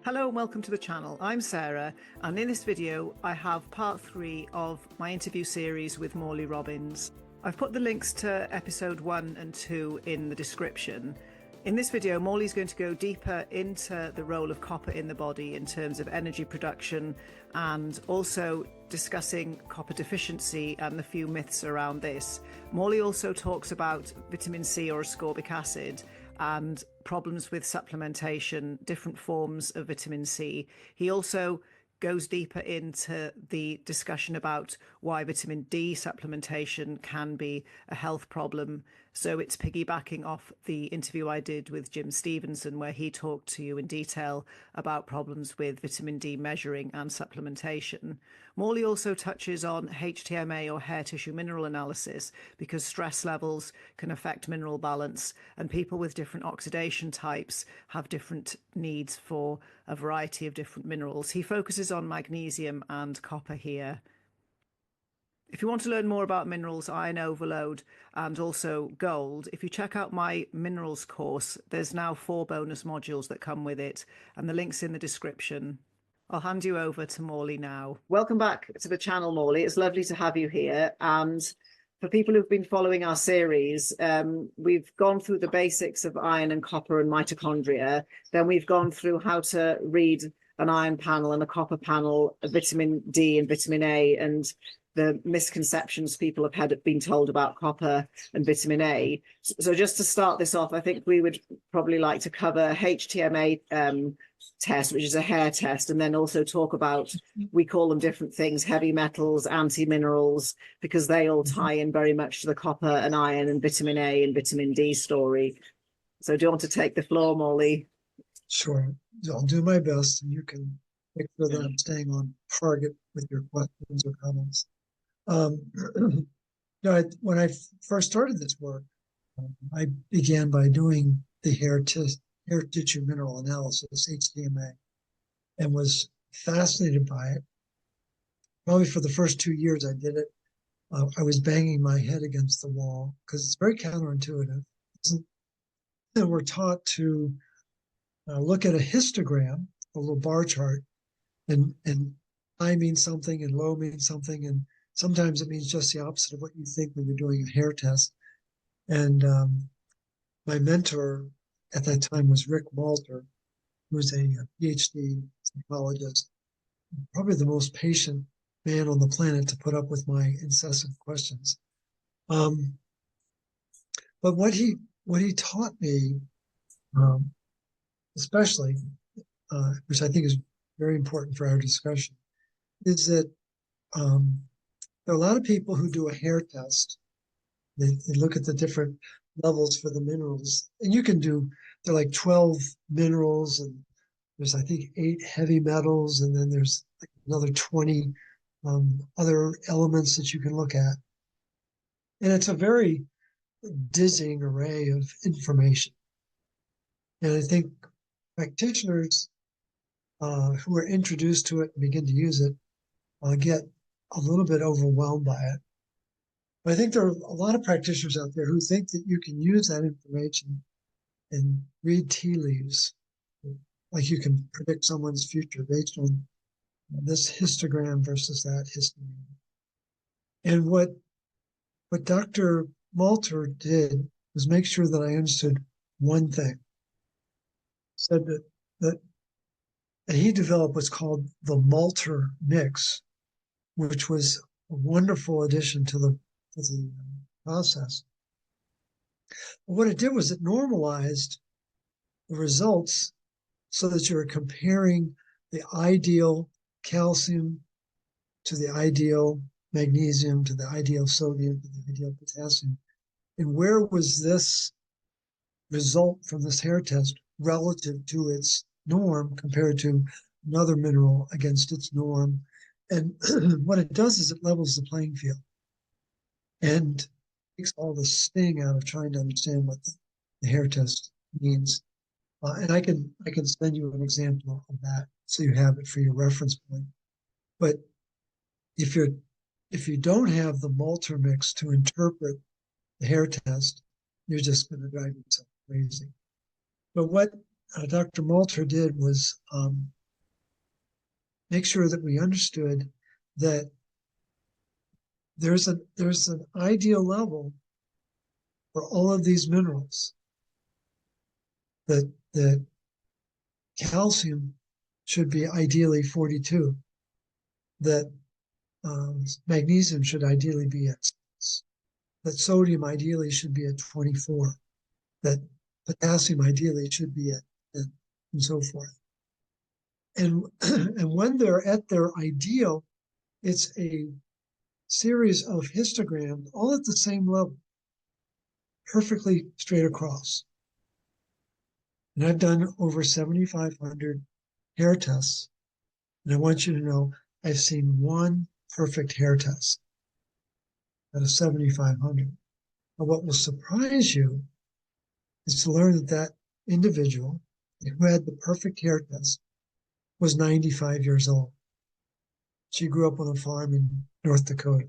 Hello and welcome to the channel. I'm Sarah, and in this video I have part 3 of my interview series with Morley Robbins. I've put the links to episode 1 and 2 in the description. In this video, Morley's going to go deeper into the role of copper in the body in terms of energy production, and also discussing copper deficiency and the few myths around this. Morley also talks about vitamin C or ascorbic acid and problems with supplementation, different forms of vitamin C. He also goes deeper into the discussion about why vitamin D supplementation can be a health problem. So it's piggybacking off the interview I did with Jim Stevenson, where he talked to you in detail about problems with vitamin D measuring and supplementation. Morley also touches on HTMA or hair tissue mineral analysis, because stress levels can affect mineral balance, and people with different oxidation types have different needs for a variety of different minerals. He focuses on magnesium and copper here. If you want to learn more about minerals, iron overload, and also gold, if you check out my minerals course, there's now 4 bonus modules that come with it, and the link's in the description. I'll hand you over to Morley now. Welcome back to the channel, Morley. It's lovely to have you here. And for people who've been following our series, we've gone through the basics of iron and copper and mitochondria. Then we've gone through how to read an iron panel and a copper panel, a vitamin D and vitamin A, and the misconceptions people have been told about copper and vitamin A. So just to start this off, I think we would probably like to cover HTMA test, which is a hair test, and then also talk about, we call them different things, heavy metals, anti-minerals, because they all tie in very much to the copper and iron and vitamin A and vitamin D story. So do you want to take the floor, Morley? Sure. I'll do my best, and you can make sure that I'm staying on target with your questions or comments. When I first started this work, I began by doing the hair tissue mineral analysis, HTMA, and was fascinated by it. Probably for the first 2 years I did it, I was banging my head against the wall because it's very counterintuitive. And we're taught to look at a histogram, a little bar chart, and high means something and low means something, and sometimes it means just the opposite of what you think when you're doing a hair test. And my mentor at that time was Rick Malter, who was a PhD psychologist, probably the most patient man on the planet to put up with my incessant questions. But what he taught me, especially, which I think is very important for our discussion, is that there are a lot of people who do a hair test. They look at the different levels for the minerals, and you can do, there are like 12 minerals, and there's, I think, 8 heavy metals, and then there's like another 20 other elements that you can look at. And it's a very dizzying array of information. And I think practitioners who are introduced to it and begin to use it get a little bit overwhelmed by it. But I think there are a lot of practitioners out there who think that you can use that information and read tea leaves, like you can predict someone's future based on this histogram versus that histogram. And what Dr. Malter did was make sure that I understood one thing. Said that he developed what's called the Malter mix, which was a wonderful addition to the process. But what it did was it normalized the results so that you were comparing the ideal calcium to the ideal magnesium to the ideal sodium to the ideal potassium. And where was this result from this hair test relative to its norm compared to another mineral against its norm? And what it does is it levels the playing field and takes all the sting out of trying to understand what the hair test means. And I can send you an example of that so you have it for your reference point. But if you don't have the Malter mix to interpret the hair test, you're just going to drive yourself crazy. But what Dr. Malter did was make sure that we understood that there's an ideal level for all of these minerals. That calcium should be ideally 42. That magnesium should ideally be at 6. That sodium ideally should be at 24. That potassium ideally should be at 10, and so forth. And when they're at their ideal, it's a series of histograms all at the same level, perfectly straight across. And I've done over 7,500 hair tests. And I want you to know I've seen one perfect hair test out of 7,500. And what will surprise you is to learn that that individual who had the perfect hair test was 95 years old. She grew up on a farm in North Dakota.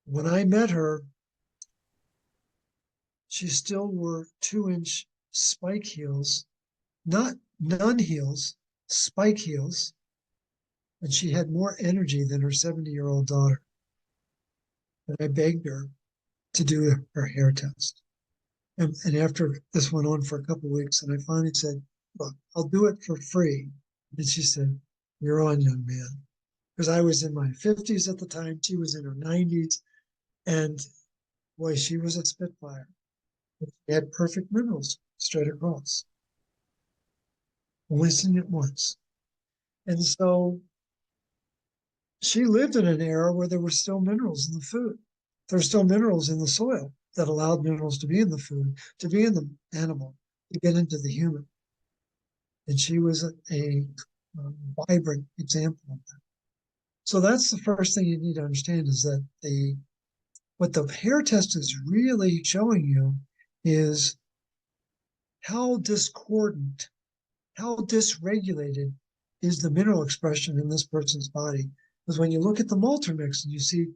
When I met her, she still wore 2-inch spike heels, not nun heels, spike heels, and she had more energy than her 70-year-old daughter. And I begged her to do her hair test. And after this went on for a couple of weeks, and I finally said, look, I'll do it for free. And she said, you're on, young man. Because I was in my 50s at the time. She was in her 90s. And boy, she was a spitfire. She had perfect minerals straight across. Only seen it once. And so she lived in an era where there were still minerals in the food. There were still minerals in the soil that allowed minerals to be in the food, to be in the animal, to get into the human. And she was a vibrant example of that. So that's the first thing you need to understand, is that what the hair test is really showing you is how discordant, how dysregulated is the mineral expression in this person's body. Because when you look at the Malter mix and you see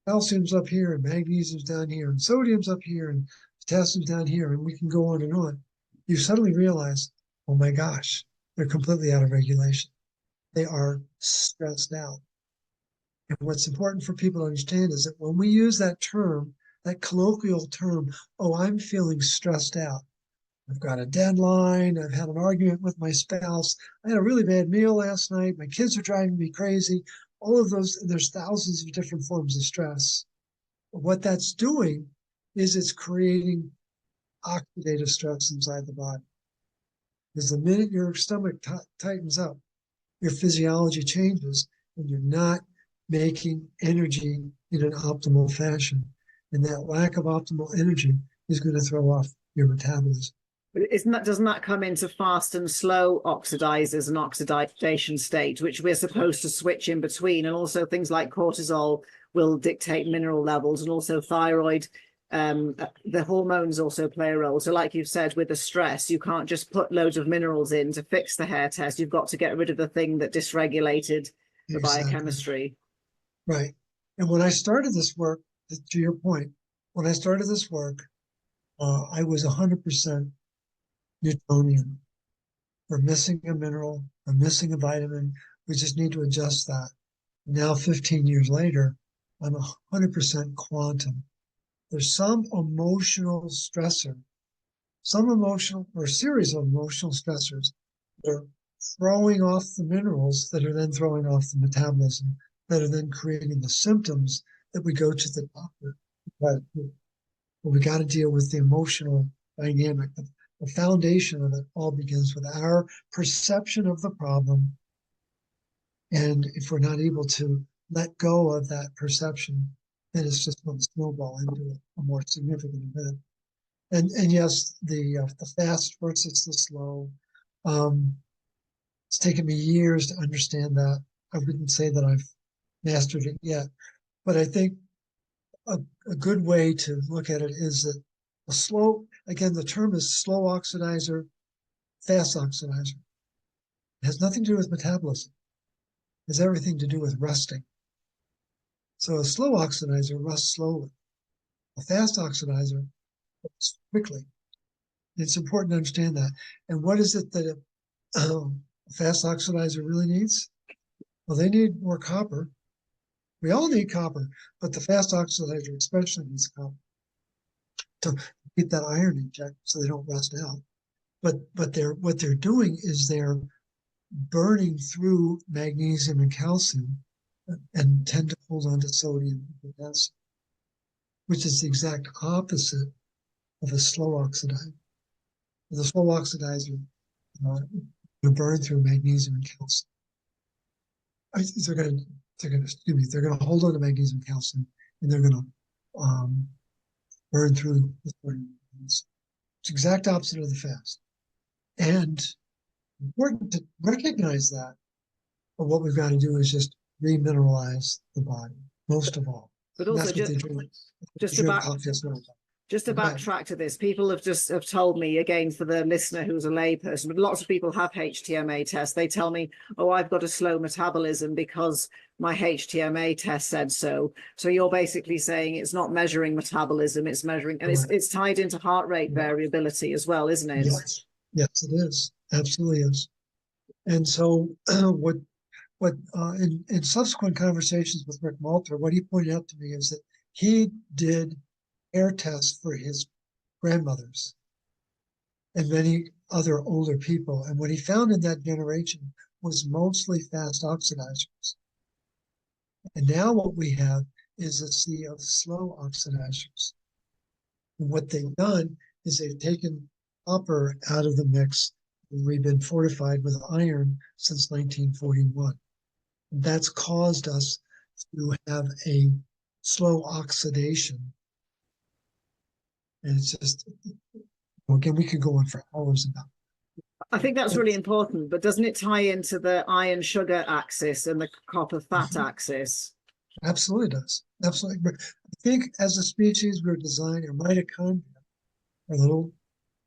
calcium's up here and magnesium's down here and sodium's up here and potassium's down here, and we can go on and on, you suddenly realize, oh my gosh, they're completely out of regulation. They are stressed out. And what's important for people to understand is that when we use that term, that colloquial term, oh, I'm feeling stressed out. I've got a deadline. I've had an argument with my spouse. I had a really bad meal last night. My kids are driving me crazy. All of those, there's thousands of different forms of stress. But what that's doing is it's creating oxidative stress inside the body. Because the minute your stomach tightens up, your physiology changes and you're not making energy in an optimal fashion. And that lack of optimal energy is going to throw off your metabolism. Doesn't that come into fast and slow oxidizers and oxidation state, which we're supposed to switch in between? And also things like cortisol will dictate mineral levels, and also thyroid. The hormones also play a role. So like you've said, with the stress, you can't just put loads of minerals in to fix the hair test. You've got to get rid of the thing that dysregulated the biochemistry. Right. And when I started this work, to your point, when I started this work, I was 100% Newtonian. We're missing a mineral, we're missing a vitamin. We just need to adjust that. Now, 15 years later, I'm 100% quantum. There's some emotional stressor, some emotional or a series of emotional stressors that are throwing off the minerals that are then throwing off the metabolism, that are then creating the symptoms that we go to the doctor. But we got to deal with the emotional dynamic. The foundation of it all begins with our perception of the problem. And if we're not able to let go of that perception, then it's just going to snowball into a more significant event. And yes, the fast versus the slow. It's taken me years to understand that. I wouldn't say that I've mastered it yet, but I think a good way to look at it is that a slow, again, the term is slow oxidizer, fast oxidizer. It has nothing to do with metabolism. It has everything to do with rusting. So a slow oxidizer rusts slowly. A fast oxidizer rusts quickly. It's important to understand that. And what is it that a fast oxidizer really needs? Well, they need more copper. We all need copper, but the fast oxidizer especially needs copper to keep that iron in check so they don't rust out. But what they're doing is they're burning through magnesium and calcium and tend to hold on to sodium and potassium, which is the exact opposite of a slow oxidizer. The slow oxidizer will burn through magnesium and calcium. They're going to hold on to magnesium and calcium, and they're going to burn through the sodium. It's the exact opposite of the fast. And important to recognize that. But what we've got to do is just remineralize the body, most of all. But also, just to backtrack to this, people have told me, again, for the listener who's a layperson, but lots of people have HTMA tests. They tell me, oh, I've got a slow metabolism because my HTMA test said so. So you're basically saying it's not measuring metabolism, it's measuring, and it's tied into heart rate variability as well, isn't it? Yes, it is. Absolutely is. And so in subsequent conversations with Rick Malter, what he pointed out to me is that he did hair tests for his grandmothers and many other older people. And what he found in that generation was mostly fast oxidizers. And now what we have is a sea of slow oxidizers. And what they've done is they've taken copper out of the mix. We've been fortified with iron since 1941. And that's caused us to have a slow oxidation. And it's just, again, we could go on for hours about it. I think that's really important, but doesn't it tie into the iron sugar axis and the copper fat axis? Absolutely does. Absolutely. But I think as a species, we're designed, our mitochondria, our little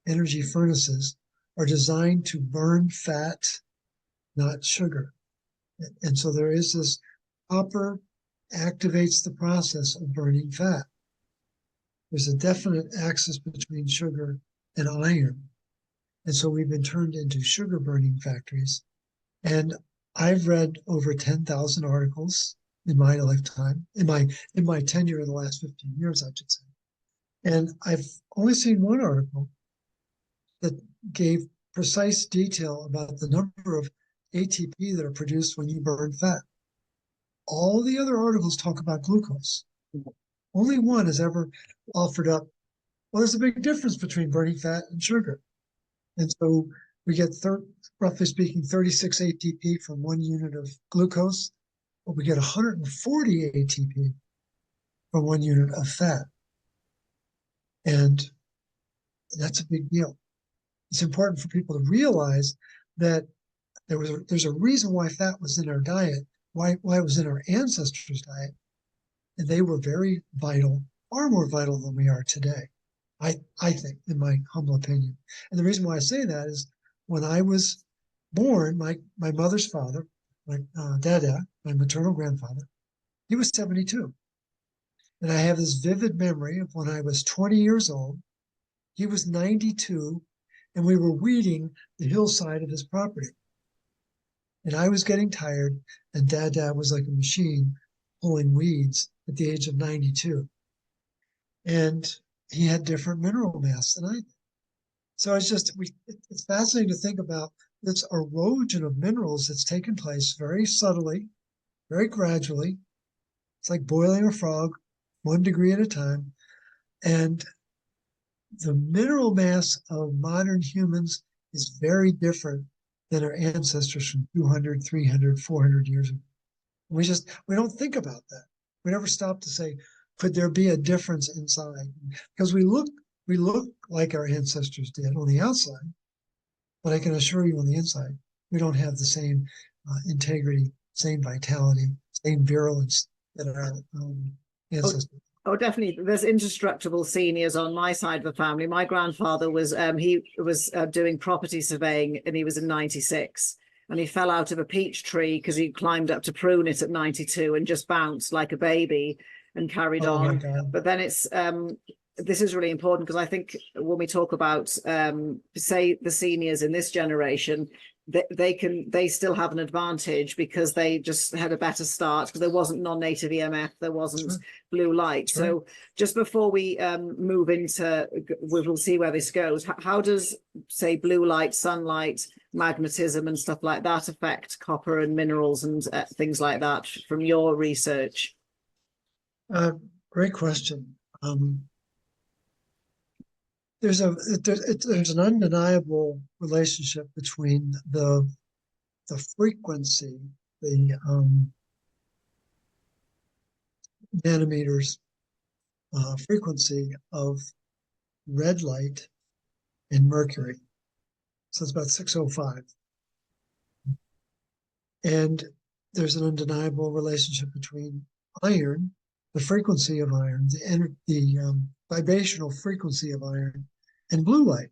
energy furnaces, are designed to burn fat, not sugar. And so there is this copper activates the process of burning fat. There's a definite axis between sugar and iron. And so we've been turned into sugar burning factories. And I've read over 10,000 articles in my lifetime, in my tenure in the last 15 years, I should say. And I've only seen one article that gave precise detail about the number of ATP that are produced when you burn fat. All the other articles talk about glucose. Only one has ever offered up, well, there's a big difference between burning fat and sugar. And so we get, roughly speaking, 36 ATP from 1 unit of glucose, but we get 140 ATP from 1 unit of fat. And that's a big deal. It's important for people to realize that there's a reason why fat was in our diet, why it was in our ancestors' diet, and they were very vital, far more vital than we are today, I think, in my humble opinion. And the reason why I say that is when I was born, my mother's father, my Dada, my maternal grandfather, he was 72. And I have this vivid memory of when I was 20 years old, he was 92, and we were weeding the hillside of his property. And I was getting tired, and Dad was like a machine pulling weeds at the age of 92. And he had different mineral mass than I did. So it's fascinating to think about this erosion of minerals that's taken place very subtly, very gradually. It's like boiling a frog, 1 degree at a time. And the mineral mass of modern humans is very different than our ancestors from 200, 300, 400 years ago. We don't think about that. We never stop to say, could there be a difference inside? Because we look like our ancestors did on the outside, but I can assure you on the inside, we don't have the same integrity, same vitality, same virulence that our ancestors. Oh, definitely. There's indestructible seniors on my side of the family. My grandfather was doing property surveying, and he was in 96, and he fell out of a peach tree because he climbed up to prune it at 92 and just bounced like a baby and carried on. But then this is really important because I think when we talk about, say, the seniors in this generation, they still have an advantage because they just had a better start because there wasn't non-native EMF, there wasn't blue light. So just before we move into, we'll see where this goes. How does, say, blue light, sunlight, magnetism and stuff like that affect copper and minerals and things like that from your research? Great question. There's an undeniable relationship between the frequency, the nanometers frequency of red light and mercury. So it's about 605. And there's an undeniable relationship between iron, the frequency of iron, the vibrational frequency of iron, and blue light.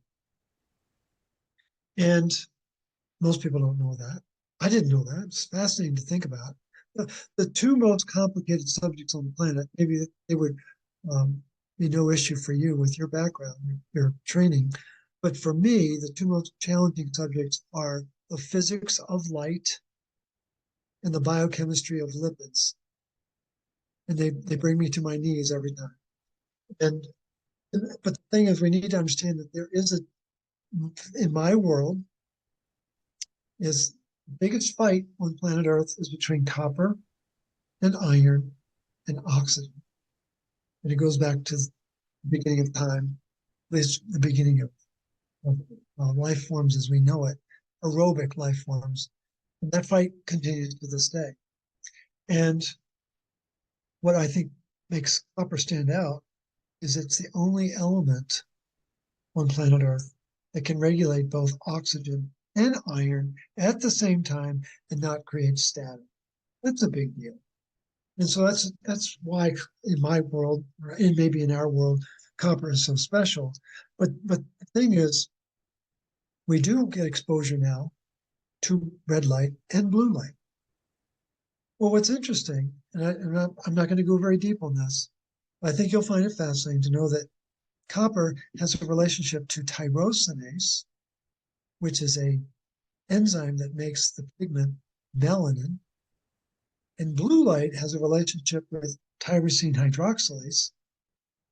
And most people don't know that. I didn't know that. It's fascinating to think about. The two most complicated subjects on the planet, maybe they would be no issue for you with your background, your training. But for me, the two most challenging subjects are the physics of light and the biochemistry of lipids. And they bring me to my knees every time. But the thing is, we need to understand that there is in my world, is the biggest fight on planet Earth is between copper and iron and oxygen. And it goes back to the beginning of time, at least the beginning of life forms as we know it, aerobic life forms. And that fight continues to this day. And what I think makes copper stand out is it's the only element on planet Earth that can regulate both oxygen and iron at the same time and not create static. That's a big deal. And so that's why in my world, or maybe in our world, copper is so special. But the thing is, we do get exposure now to red light and blue light. Well, what's interesting, and I'm not going to go very deep on this, but I think you'll find it fascinating to know that copper has a relationship to tyrosinase, which is a enzyme that makes the pigment melanin. And blue light has a relationship with tyrosine hydroxylase,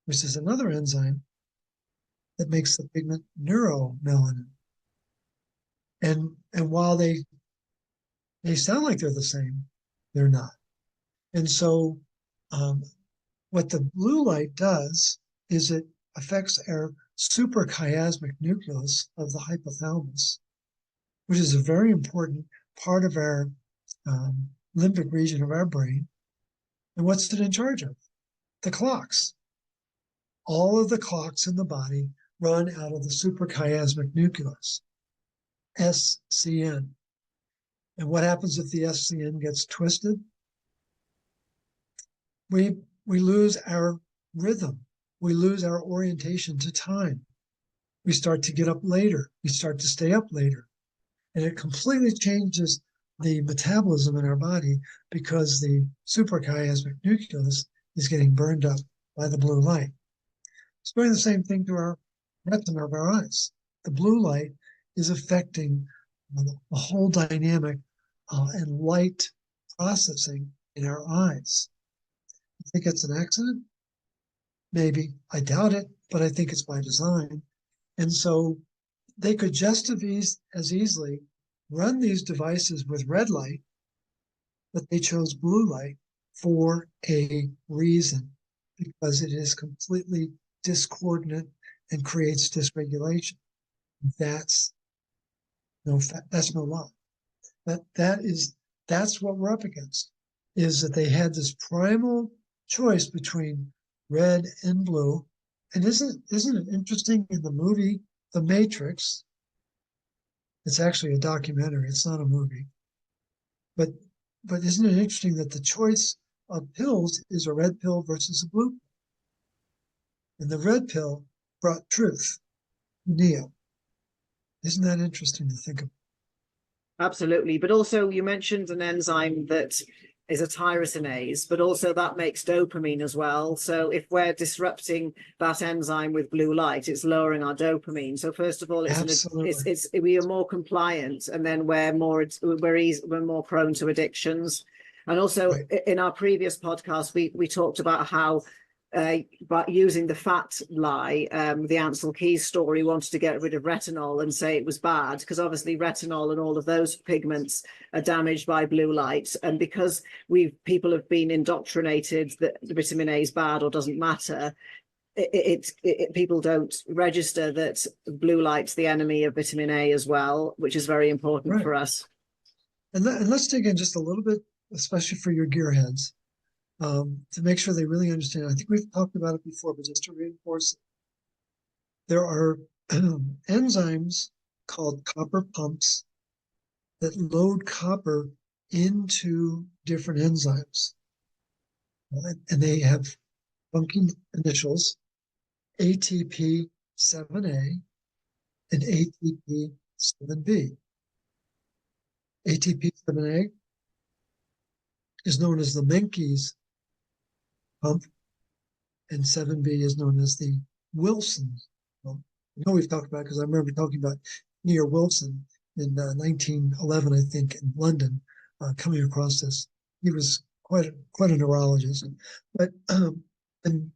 which is another enzyme that makes the pigment neuromelanin. And while they sound like they're the same, they're not. And so what the blue light does is it affects our suprachiasmatic nucleus of the hypothalamus, which is a very important part of our limbic region of our brain. And what's it in charge of? The clocks. All of the clocks in the body run out of the suprachiasmatic nucleus, SCN. And what happens if the SCN gets twisted? We lose our rhythm. We lose our orientation to time. We start to get up later. We start to stay up later. And it completely changes the metabolism in our body because the suprachiasmatic nucleus is getting burned up by the blue light. It's doing the same thing to our retina of our eyes. The blue light is affecting the whole dynamic and light processing in our eyes. You think it's an accident? Maybe. I doubt it, but I think it's by design. And so they could just as easily run these devices with red light, but they chose blue light for a reason, because it is completely discoordinate and creates dysregulation. That's no lie. That's what we're up against, is that they had this primal choice between red and blue. And isn't it interesting in the movie The Matrix? It's actually a documentary, it's not a movie. But isn't it interesting that the choice of pills is a red pill versus a blue pill? And the red pill brought truth, Neo. Isn't that interesting to think about? Absolutely. But also you mentioned an enzyme that is a tyrosinase, but also that makes dopamine as well. So if we're disrupting that enzyme with blue light, it's lowering our dopamine. So first of all, Absolutely. we are more compliant, and then we're more prone to addictions. And also Right. in our previous podcast, we talked about how but using the fat lie, the Ansel Keys story wanted to get rid of retinol and say it was bad, because obviously retinol and all of those pigments are damaged by blue light. And because people have been indoctrinated that the vitamin A is bad or doesn't matter, people don't register that blue light's the enemy of vitamin A as well, which is very important Right. for us. And let's dig in just a little bit, especially for your gearheads, to make sure they really understand. I think we've talked about it before, but just to reinforce it, there are enzymes called copper pumps that load copper into different enzymes. And they have funky initials, ATP7A and ATP7B. ATP7A is known as the Menkes pump, and 7B is known as the Wilson pump. I know we've talked about it because I remember talking about Neil Wilson in 1911, I think, in London, coming across this. He was quite a neurologist, but and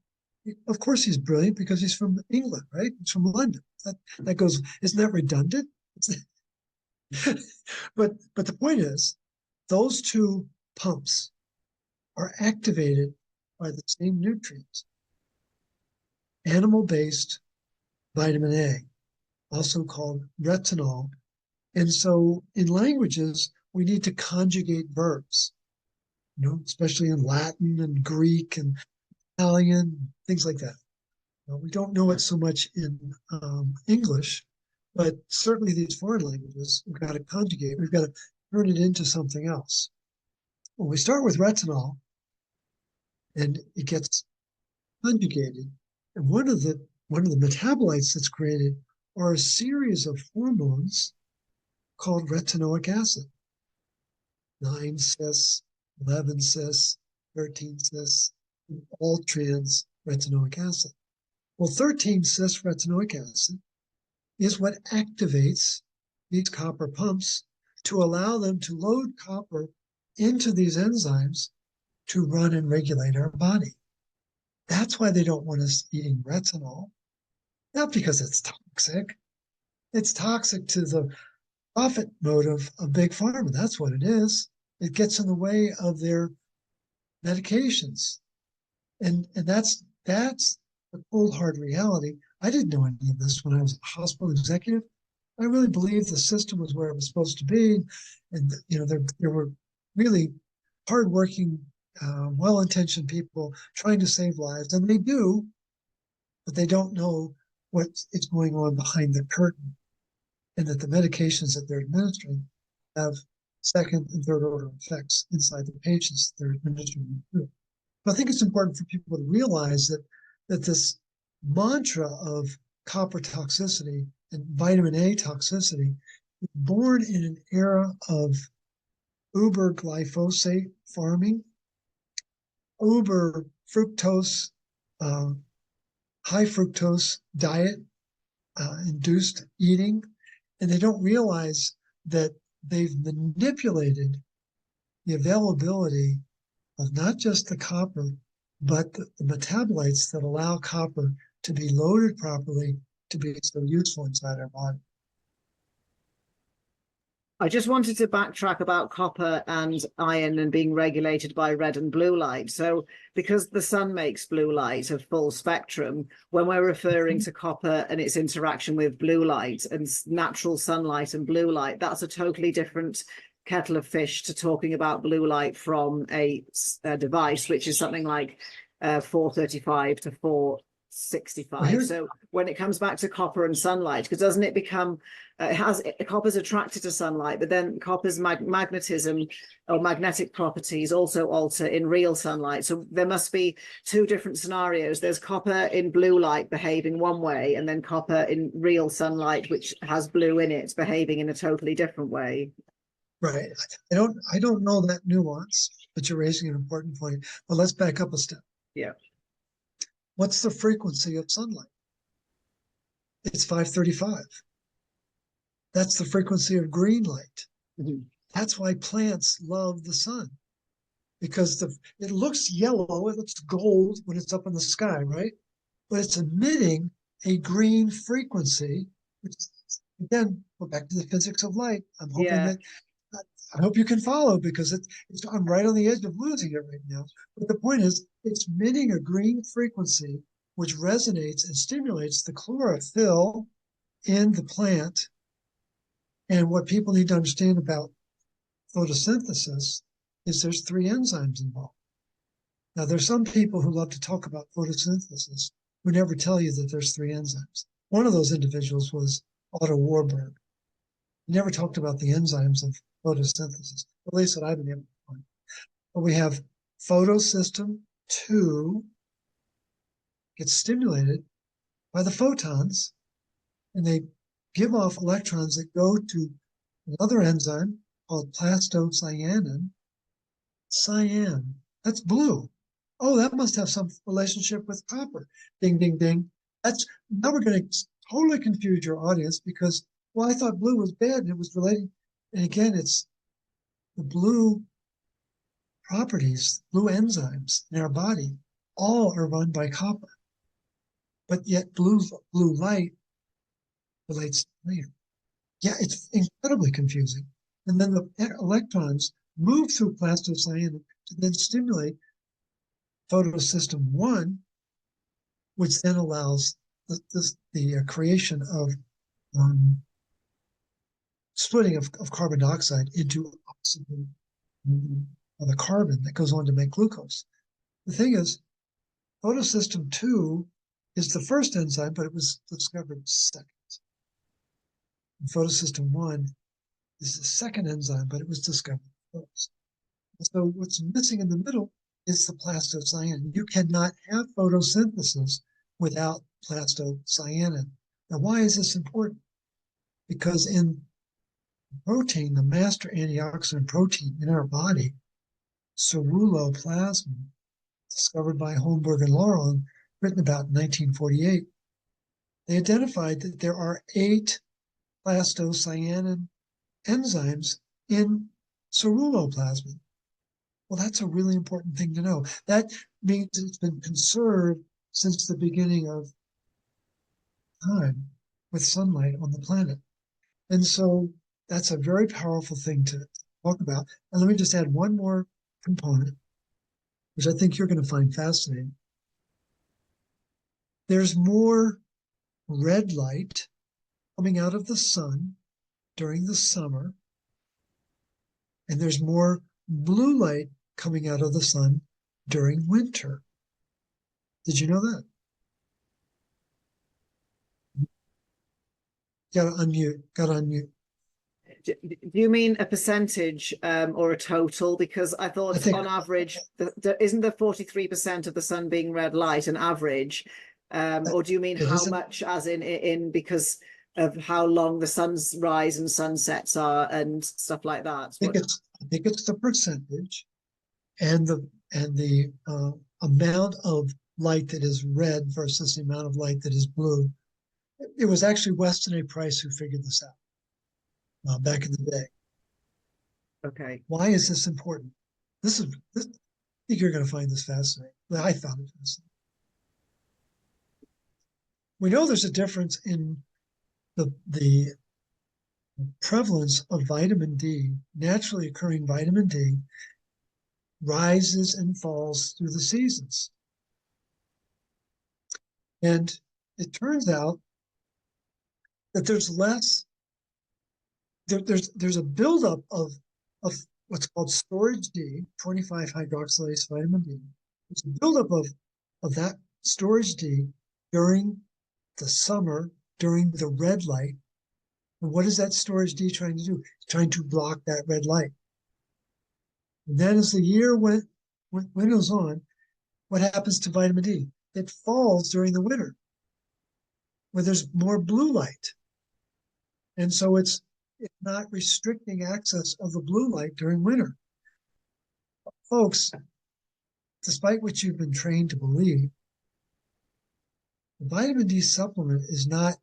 of course he's brilliant because he's from England, right? He's from London. That goes. Isn't that redundant? but the point is, those two pumps are activated by the same nutrients. Animal-based vitamin A, also called retinol. And so in languages, we need to conjugate verbs, especially in Latin and Greek and Italian, things like that. We don't know it so much in English, but certainly these foreign languages, we've got to conjugate, we've got to turn it into something else. When we start with retinol, and it gets conjugated, and one of the metabolites that's created are a series of hormones called retinoic acid. 9-cis, 11-cis, 13-cis, all trans retinoic acid. Well, 13-cis retinoic acid is what activates these copper pumps to allow them to load copper into these enzymes to run and regulate our body. That's why they don't want us eating retinol, not because it's toxic. It's toxic to the profit motive of Big Pharma. That's what it is. It gets in the way of their medications. And that's the cold hard reality. I didn't know any of this when I was a hospital executive. I really believed the system was where it was supposed to be. And there were really hardworking, well-intentioned people trying to save lives, and they do, but they don't know what is going on behind the curtain, and that the medications that they're administering have second and third order effects inside the patients that they're administering to. But I think it's important for people to realize that this mantra of copper toxicity and vitamin A toxicity is born in an era of uber glyphosate farming, uber fructose, high fructose diet induced eating, and they don't realize that they've manipulated the availability of not just the copper, but the metabolites that allow copper to be loaded properly to be so useful inside our body. I just wanted to backtrack about copper and iron and being regulated by red and blue light. So because the sun makes blue light of full spectrum, when we're referring to copper and its interaction with blue light and natural sunlight and blue light, that's a totally different kettle of fish to talking about blue light from a device, which is something like 435 to 465. So when it comes back to copper and sunlight, because doesn't it become copper's attracted to sunlight, but then copper's magnetism or magnetic properties also alter in real sunlight. So there must be two different scenarios. There's copper in blue light behaving one way, and then copper in real sunlight, which has blue in it, behaving in a totally different way. Right. I don't know that nuance. but you're raising an important point. But let's back up a step. Yeah. What's the frequency of sunlight? It's 535. That's the frequency of green light. Mhm. That's why plants love the sun, because it looks yellow, it looks gold when it's up in the sky, right? But it's emitting a green frequency, which again, go back to the physics of light. I'm hoping Yeah. that I hope you can follow, because I'm right on the edge of losing it right now. But the point is, it's emitting a green frequency which resonates and stimulates the chlorophyll in the plant. And what people need to understand about photosynthesis is there's three enzymes involved. Now, there's some people who love to talk about photosynthesis who never tell you that there's three enzymes. One of those individuals was Otto Warburg. He never talked about the enzymes of photosynthesis, at least that I've been able to find. But we have photosystem 2 gets stimulated by the photons, and they give off electrons that go to another enzyme called plastocyanin. Cyan, that's blue. Oh, that must have some relationship with copper. Ding, ding, ding. Now we're going to totally confuse your audience, because, well, I thought blue was bad and it was relating. And again, it's the blue properties, blue enzymes in our body, all are run by copper. But yet blue light relates to later. Yeah, it's incredibly confusing. And then the electrons move through plastocyanin to then stimulate photosystem 1, which then allows the creation of splitting of carbon dioxide into oxygen, the carbon that goes on to make glucose. The thing is, photosystem 2 is the first enzyme, but it was discovered second. And photosystem 1 is the second enzyme, but it was discovered first. So what's missing in the middle is the plastocyanin. You cannot have photosynthesis without plastocyanin. Now, why is this important? Because in protein, the master antioxidant protein in our body, ceruloplasmin, discovered by Holmberg and Laurel and written about in 1948, they identified that there are 8 plastocyanin enzymes in ceruloplasmin. Well, that's a really important thing to know. That means it's been conserved since the beginning of time with sunlight on the planet. And so that's a very powerful thing to talk about. And let me just add one more component, which I think you're going to find fascinating. There's more red light coming out of the sun during the summer, and there's more blue light coming out of the sun during winter. Did you know that? Gotta unmute. Do you mean a percentage or a total? Because I thought think on average, isn't the 43% of the sun being red light an average? Or do you mean how much, as in because of how long the sun's rise and sunsets are and stuff like that? I think it's the percentage and the amount of light that is red versus the amount of light that is blue. It was actually Weston A. Price who figured this out back in the day. Okay. Why is this important? I think you're going to find this fascinating. Well, I found it fascinating. We know there's a difference in the prevalence of vitamin D, naturally occurring vitamin D, rises and falls through the seasons. And it turns out that there's a buildup of what's called storage D, 25 hydroxylase vitamin D. There's a buildup of that storage D during the summer, during the red light. And what is that storage D trying to do? It's trying to block that red light. And then as the year goes on, what happens to vitamin D? It falls during the winter, where there's more blue light. And so it's not restricting access of the blue light during winter. folks, despite what you've been trained to believe, the vitamin D supplement is not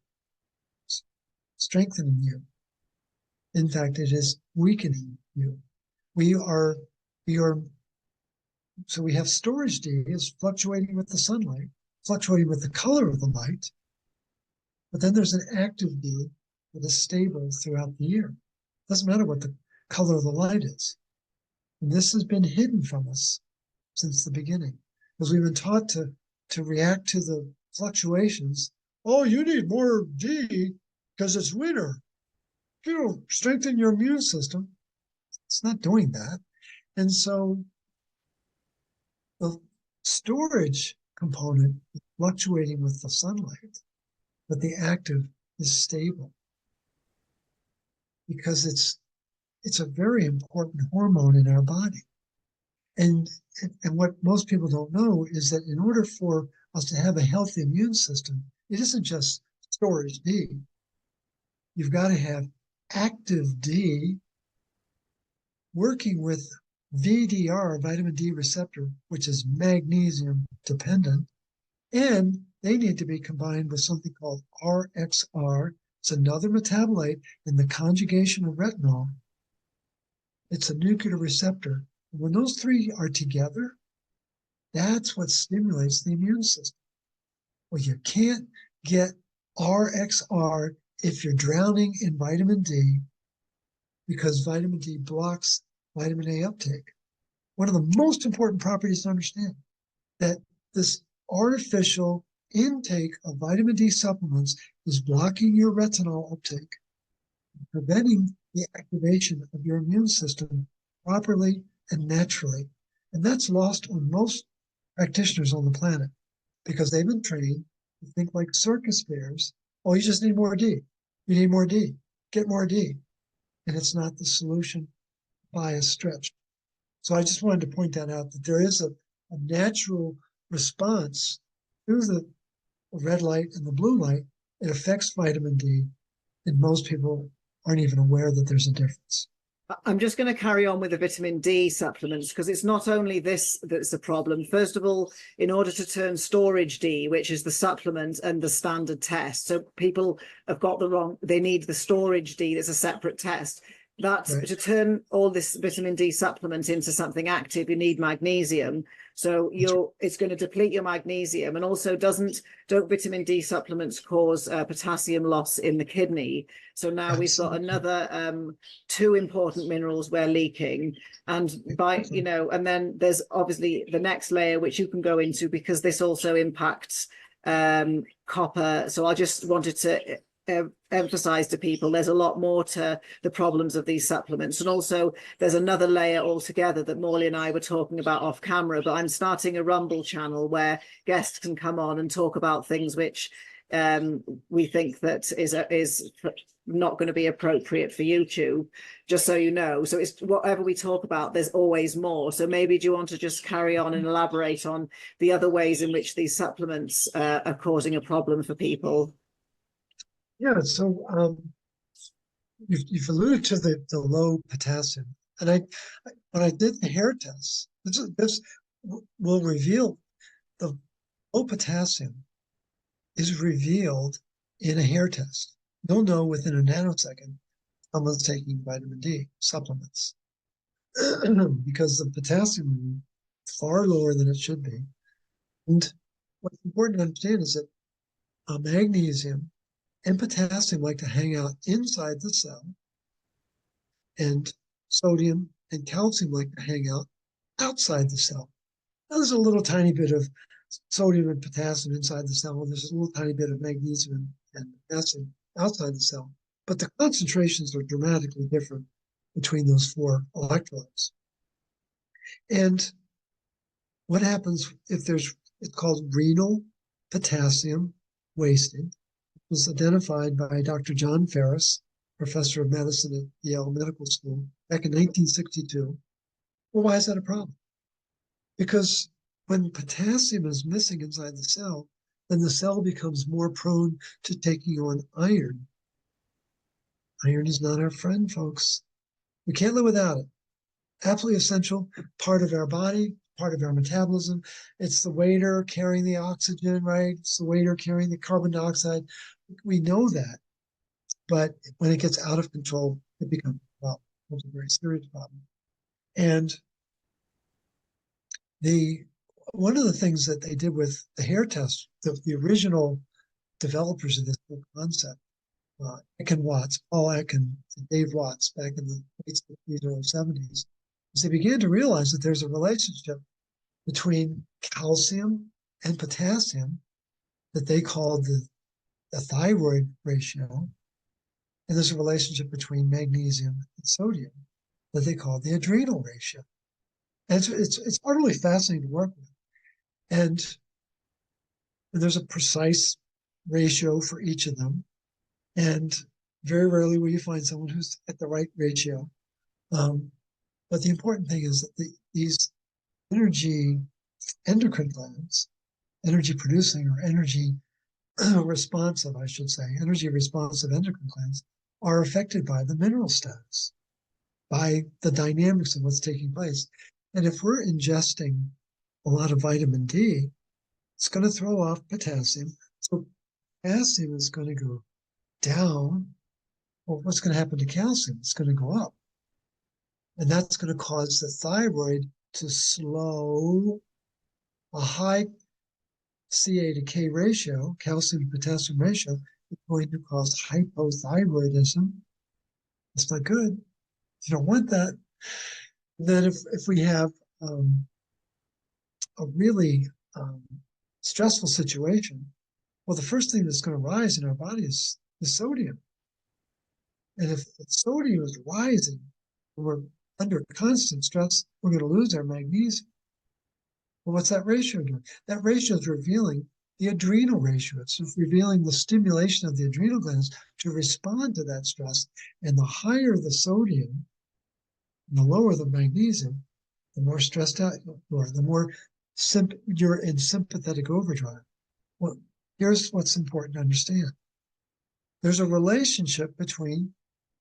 strengthening you. In fact, it is weakening you. We are, so we have storage D is fluctuating with the sunlight, fluctuating with the color of the light. But then there's an active D that is stable throughout the year. Doesn't matter what the color of the light is. And this has been hidden from us since the beginning, because we've been taught to react to the fluctuations. Oh, you need more D because it's winter. Strengthen your immune system. It's not doing that. And so the storage component is fluctuating with the sunlight, but the active is stable because it's a very important hormone in our body. And what most people don't know is that in order for us to have a healthy immune system, it isn't just storage D. You've got to have active D working with VDR, vitamin D receptor, which is magnesium dependent, and they need to be combined with something called RXR. It's another metabolite in the conjugation of retinol. It's a nuclear receptor. When those three are together, that's what stimulates the immune system. Well, you can't get RXR if you're drowning in vitamin D because vitamin D blocks vitamin A uptake. One of the most important properties to understand that this artificial intake of vitamin D supplements is blocking your retinol uptake, preventing the activation of your immune system properly and naturally. And that's lost on most practitioners on the planet because they've been trained to think like circus bears. Oh, you just need more D. You need more D. Get more D. And it's not the solution by a stretch. So I just wanted to point that out, that there is a natural response to the red light and the blue light. It affects vitamin D, and most people aren't even aware that there's a difference. I'm just going to carry on with the vitamin D supplements because it's not only this that's a problem. First of all, in order to turn storage D, which is the supplement and the standard test, so people have got the wrong, they need the storage D, that's a separate test. That right. To turn all this vitamin D supplement into something active, you need magnesium. So it's going to deplete your magnesium, and also don't vitamin D supplements cause potassium loss in the kidney. So now Absolutely. We've got another two important minerals we're leaking, and and then there's obviously the next layer which you can go into because this also impacts copper. So I just wanted to emphasize to people there's a lot more to the problems of these supplements, and also there's another layer altogether that Morley and I were talking about off camera, but I'm starting a Rumble channel where guests can come on and talk about things which we think that is not going to be appropriate for YouTube, just so you know. So it's whatever we talk about, there's always more. So maybe do you want to just carry on and elaborate on the other ways in which these supplements are causing a problem for people? Yeah, so you've alluded to the low potassium, and when I did the hair test, this will reveal the low potassium is revealed in a hair test. You'll know within a nanosecond someone's taking vitamin D supplements because the potassium is far lower than it should be. And what's important to understand is that magnesium and potassium like to hang out inside the cell, and sodium and calcium like to hang out outside the cell. Now, there's a little tiny bit of sodium and potassium inside the cell, and there's a little tiny bit of magnesium and potassium outside the cell, but the concentrations are dramatically different between those four electrolytes. And what happens if it's called renal potassium wasting, was identified by Dr. John Ferris, professor of medicine at Yale Medical School, back in 1962. Well, why is that a problem? Because when potassium is missing inside the cell, then the cell becomes more prone to taking on iron. Iron is not our friend, folks. We can't live without it. absolutely essential part of our body, part of our metabolism. It's the waiter carrying the oxygen, right? It's the waiter carrying the carbon dioxide. We know that, but when it gets out of control, it becomes a very serious problem. And one of the things that they did with the hair test, the original developers of this whole concept, Eck and Watts, Paul Eck and Dave Watts, back in the late 60s, early 70s, is they began to realize that there's a relationship between calcium and potassium that they called the thyroid ratio, and there's a relationship between magnesium and sodium that they called the adrenal ratio. And it's utterly fascinating to work with. And there's a precise ratio for each of them. And very rarely will you find someone who's at the right ratio. But the important thing is that these energy endocrine glands, energy producing or energy responsive, I should say, energy responsive endocrine glands are affected by the mineral status, by the dynamics of what's taking place. And if we're ingesting a lot of vitamin D, it's going to throw off potassium. So potassium is going to go down. Well, what's going to happen to calcium? It's going to go up. And that's going to cause the thyroid to slow. A high Ca to K ratio, calcium to potassium ratio, is going to cause hypothyroidism. It's not good. You don't want that. And then if we have a really stressful situation, well, the first thing that's going to rise in our body is the sodium. And if the sodium is rising, and we're under constant stress, we're going to lose our magnesium. Well, what's that ratio doing? That ratio is revealing the adrenal ratio. It's revealing the stimulation of the adrenal glands to respond to that stress. And the higher the sodium, and the lower the magnesium, the more stressed out you are, the more you're in sympathetic overdrive. Well, here's what's important to understand. There's a relationship between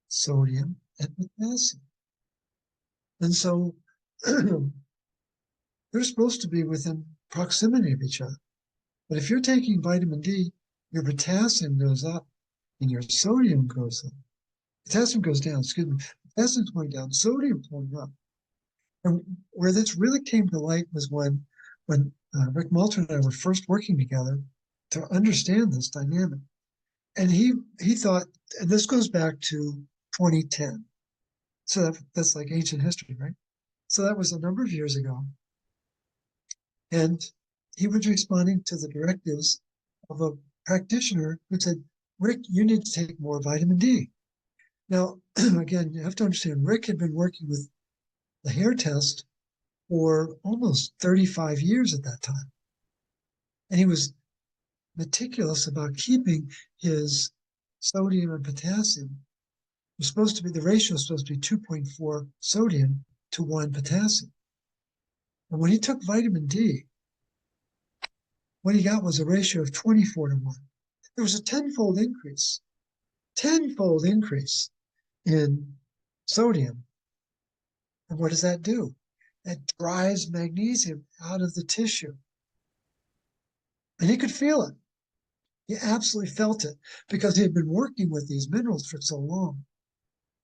sodium and potassium. And so they're supposed to be within proximity of each other. But if you're taking vitamin D, your potassium goes up and your sodium goes up. Potassium goes down, excuse me. Potassium's going down, sodium's going up. And where this really came to light was when Rick Moulton and I were first working together to understand this dynamic. And he thought, and this goes back to 2010. So that's like ancient history, right? So that was a number of years ago. And he was responding to the directives of a practitioner who said, Rick, you need to take more vitamin D. Now, again, you have to understand, Rick had been working with the hair test for almost 35 years at that time. And he was meticulous about keeping his sodium and potassium. The ratio is supposed to be 2.4 sodium to 1 potassium. And when he took vitamin D, what he got was a ratio of 24 to 1. There was a tenfold increase in sodium. And what does that do? That drives magnesium out of the tissue. And he could feel it. He absolutely felt it because he had been working with these minerals for so long.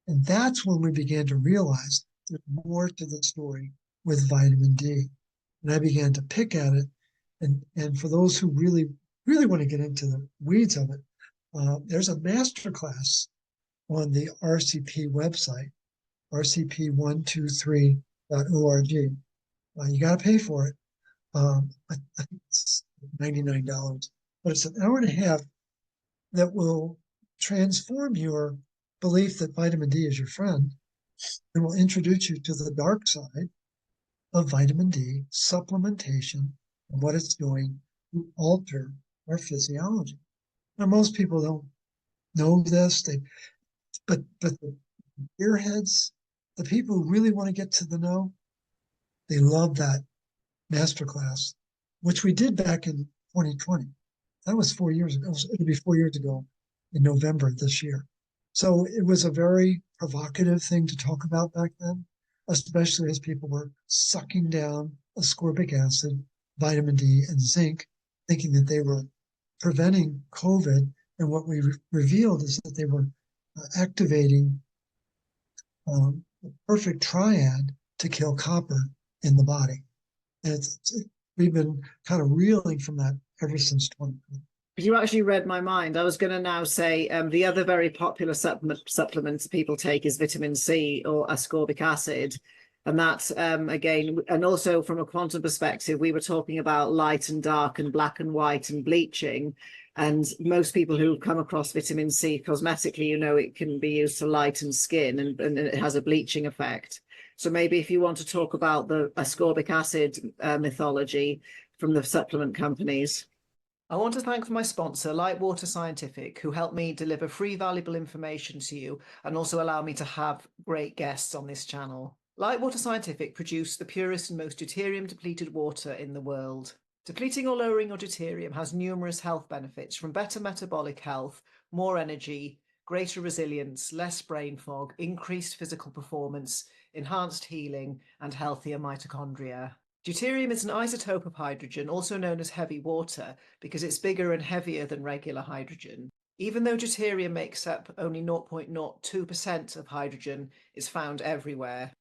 And that's when we began to realize there's more to the story with vitamin D. And I began to pick at it. And for those who really, really want to get into the weeds of it, there's a masterclass on the RCP website, rcp123.org. You got to pay for it. I think it's $99, but it's an hour and a half that will transform your belief that vitamin D is your friend and will introduce you to the dark side of vitamin D supplementation and what it's doing to alter our physiology. Now, most people don't know this, but the earheads, the people who really want to get to the know, they love that masterclass, which we did back in 2020. That was 4 years ago. It'll be 4 years ago in November this year. So it was a very provocative thing to talk about back then. especially as people were sucking down ascorbic acid, vitamin D, and zinc, thinking that they were preventing COVID. And what we revealed is that they were activating the perfect triad to kill copper in the body. And we've been kind of reeling from that ever since 2020. You actually read my mind. I was going to now say the other very popular supplements people take is vitamin C or ascorbic acid. And that, again, and also from a quantum perspective, we were talking about light and dark and black and white and bleaching. And most people who come across vitamin C cosmetically, you know, it can be used to lighten skin and it has a bleaching effect. So maybe if you want to talk about the ascorbic acid mythology from the supplement companies. I want to thank my sponsor, Lightwater Scientific, who helped me deliver free valuable information to you and also allow me to have great guests on this channel. Lightwater Scientific produce the purest and most deuterium-depleted water in the world. Depleting or lowering your deuterium has numerous health benefits, from better metabolic health, more energy, greater resilience, less brain fog, increased physical performance, enhanced healing, and healthier mitochondria. Deuterium is an isotope of hydrogen, also known as heavy water, because it's bigger and heavier than regular hydrogen. Even though deuterium makes up only 0.02% of hydrogen, it's found everywhere.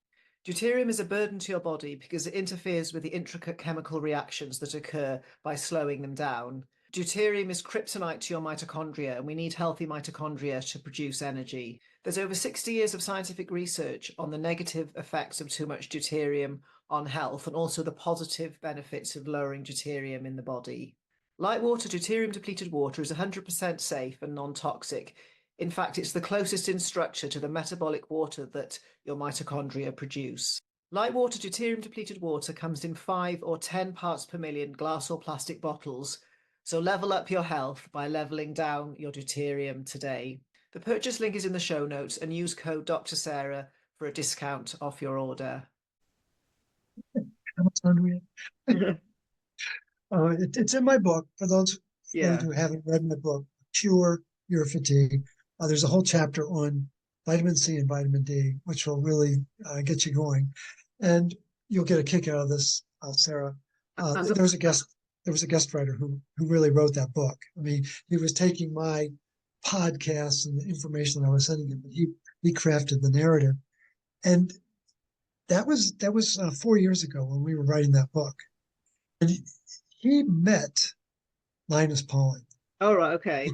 Deuterium is a burden to your body because it interferes with the intricate chemical reactions that occur by slowing them down. Deuterium is kryptonite to your mitochondria, and we need healthy mitochondria to produce energy. There's over 60 years of scientific research on the negative effects of too much deuterium on health and also the positive benefits of lowering deuterium in the body. Lightwater deuterium-depleted water is 100% safe and non-toxic. In fact, it's the closest in structure to the metabolic water that your mitochondria produce. Lightwater deuterium-depleted water comes in 5 or 10 parts per million glass or plastic bottles, so level up your health by leveling down your deuterium today. The purchase link is in the show notes and use code Dr. Sarah for a discount off your order. How much time do we have? It's in my book. For those who haven't read my book, Cure Your Fatigue, there's a whole chapter on vitamin C and vitamin D, which will really get you going. And you'll get a kick out of this, Sarah. There was a guest writer who really wrote that book. I mean, he was taking my podcasts and the information that I was sending him, but he crafted the narrative. And that was 4 years ago when we were writing that book. And he met Linus Pauling. Oh, right, okay.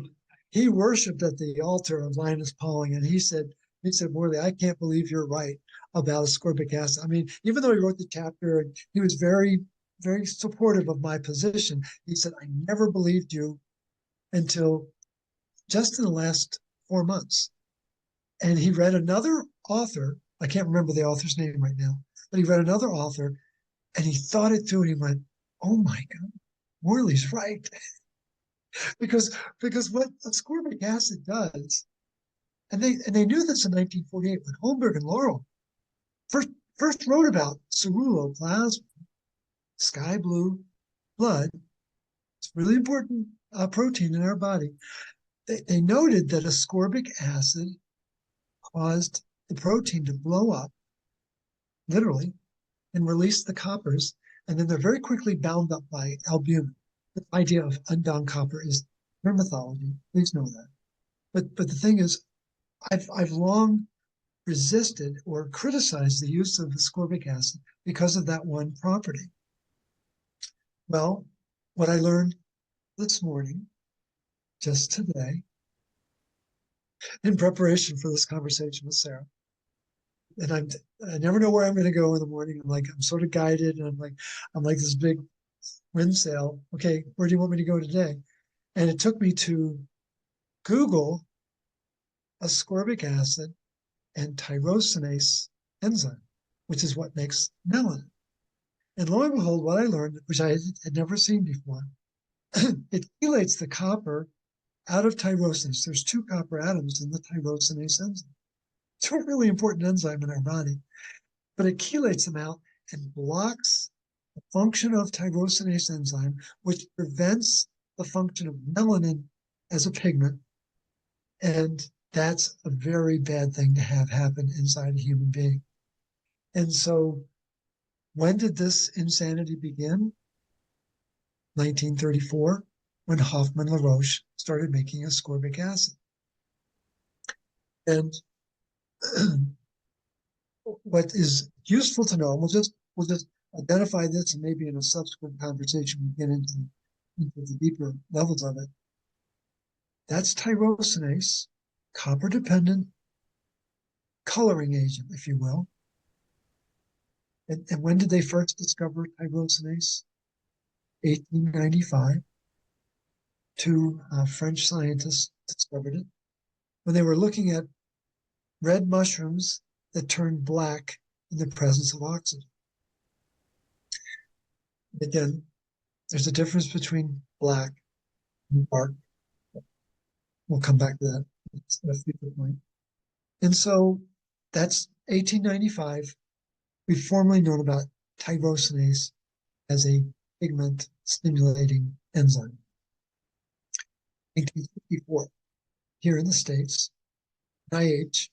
He worshipped at the altar of Linus Pauling, and he said, Morley, I can't believe you're right about ascorbic acid. I mean, even though he wrote the chapter and he was very, very supportive of my position, he said, I never believed you until just in the last 4 months. And he read another author, I can't remember the author's name right now, but he read another author and he thought it through and he went, oh my God, Morley's right. because what ascorbic acid does, and they knew this in 1948 when Holmberg and Laurel first wrote about ceruloplasmin, sky blue blood. It's a really important protein in our body. They noted that ascorbic acid caused the protein to blow up, literally, and release the coppers, and then they're very quickly bound up by albumin. The idea of unbound copper is pure mythology. Please know that. But the thing is, I've long resisted or criticized the use of ascorbic acid because of that one property. Well, what I learned this morning, just today, in preparation for this conversation with Sarah, and I never know where I'm going to go in the morning. I'm sort of guided, and I'm like this big wind sail. Okay, where do you want me to go today? And it took me to Google ascorbic acid and tyrosinase enzyme, which is what makes melanin. And lo and behold, what I learned, which I had never seen before, it chelates the copper out of tyrosinase. There's 2 copper atoms in the tyrosinase enzyme. It's a really important enzyme in our body, but it chelates them out and blocks the function of tyrosinase enzyme, which prevents the function of melanin as a pigment. And that's a very bad thing to have happen inside a human being. And so when did this insanity begin? 1934, when Hoffmann LaRoche started making ascorbic acid. And what is useful to know, we'll just identify this, and maybe in a subsequent conversation we get into the deeper levels of it. That's tyrosinase, copper-dependent coloring agent, if you will. And when did they first discover tyrosinase? 1895. Two French scientists discovered it when they were looking at red mushrooms that turned black in the presence of oxygen. Again, there's a difference between black and dark. We'll come back to that at a future point. And so that's 1895. We've formerly known about tyrosinase as a pigment stimulating enzyme. 1854, here in the States, NIH,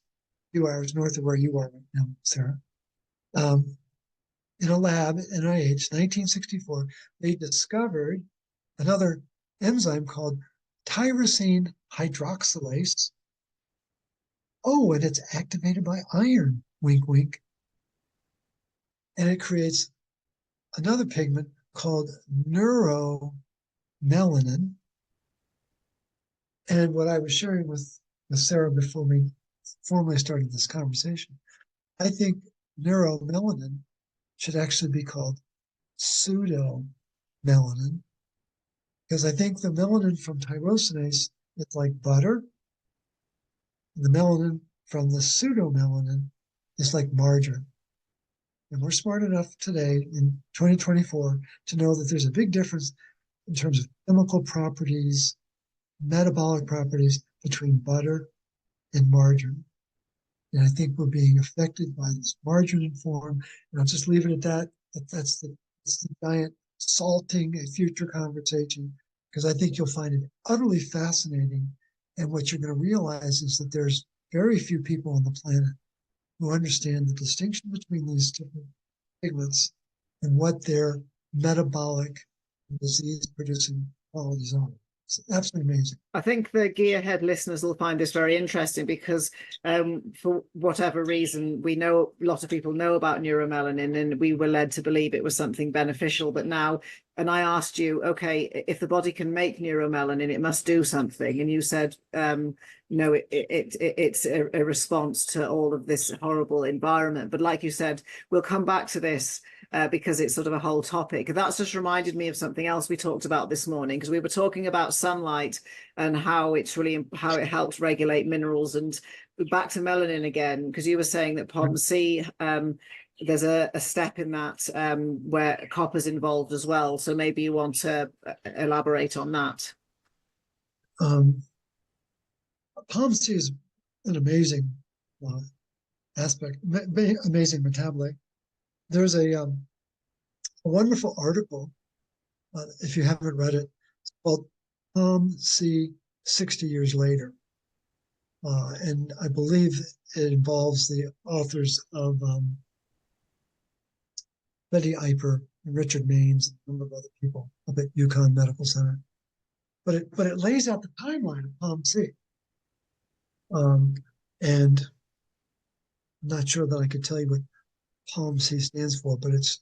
2 hours north of where you are right now, Sarah, in a lab at NIH, 1964, they discovered another enzyme called tyrosine hydroxylase. Oh, and it's activated by iron, wink, wink. And it creates another pigment called neuromelanin. And what I was sharing with Sarah before we formally started this conversation, I think neuromelanin should actually be called pseudomelanin, because I think the melanin from tyrosinase is like butter. The melanin from the pseudomelanin is like margarine. And we're smart enough today in 2024 to know that there's a big difference in terms of chemical properties, metabolic properties between butter and margarine. And I think we're being affected by this margarine form. And I'll just leave it at that. That's the giant salting a future conversation, because I think you'll find it utterly fascinating. And what you're going to realize is that there's very few people on the planet who understand the distinction between these different pigments and what their metabolic disease-producing qualities are. It's absolutely amazing. I think the Gearhead listeners will find this very interesting because for whatever reason, we know a lot of people know about neuromelanin and we were led to believe it was something beneficial. But now, and I asked you, okay, if the body can make neuromelanin, it must do something. And you said, no, it's a response to all of this horrible environment. But like you said, we'll come back to this because it's sort of a whole topic. That's just reminded me of something else we talked about this morning, because we were talking about sunlight and how it helps regulate minerals. And back to melanin again, because you were saying that POMC, there's a step in that where copper's involved as well. So maybe you want to elaborate on that. POMC is an amazing aspect, amazing metabolite. There's a wonderful article, if you haven't read it, it's called POMC 60 Years Later. And I believe it involves the authors of Betty Eiper and Richard Maines and a number of other people up at UConn Medical Center. But it lays out the timeline of POMC. And I'm not sure that I could tell you what POMC stands for, but it's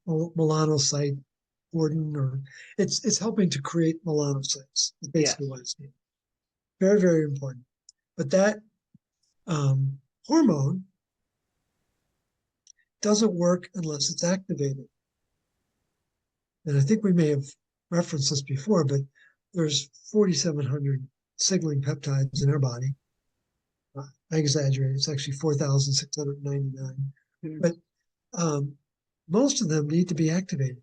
melanocyte Gordon, or it's helping to create melanocytes. That's basically what it's doing. Very, very important. But that hormone doesn't work unless it's activated. And I think we may have referenced this before, but there's 4,700 signaling peptides in our body. I exaggerate, it's actually 4,699. But most of them need to be activated.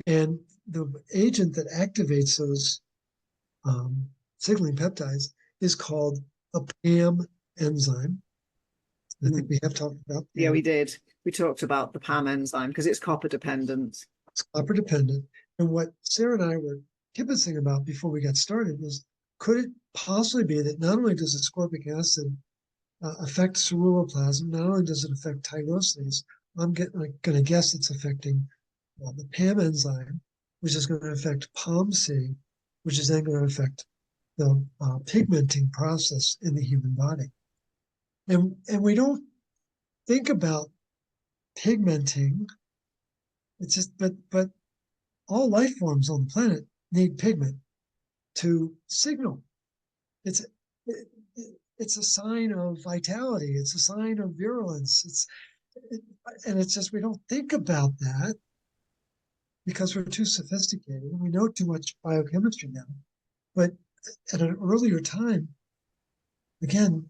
And the agent that activates those signaling peptides is called a PAM enzyme. I think we have talked about PAM. Yeah, we did. We talked about the PAM enzyme because it's copper dependent. It's copper dependent. And what Sarah and I were kibitzing about before we got started was, could it possibly be that not only does ascorbic acid affect ceruloplasmin, not only does it affect tyrosinase, I'm going to guess it's affecting the PAM enzyme, which is going to affect POMC, which is then going to affect the pigmenting process in the human body. And we don't think about pigmenting. It's just, but all life forms on the planet need pigment to signal. It's a sign of vitality. It's a sign of virulence. And it's just we don't think about that because we're too sophisticated and we know too much biochemistry now. But at an earlier time, again,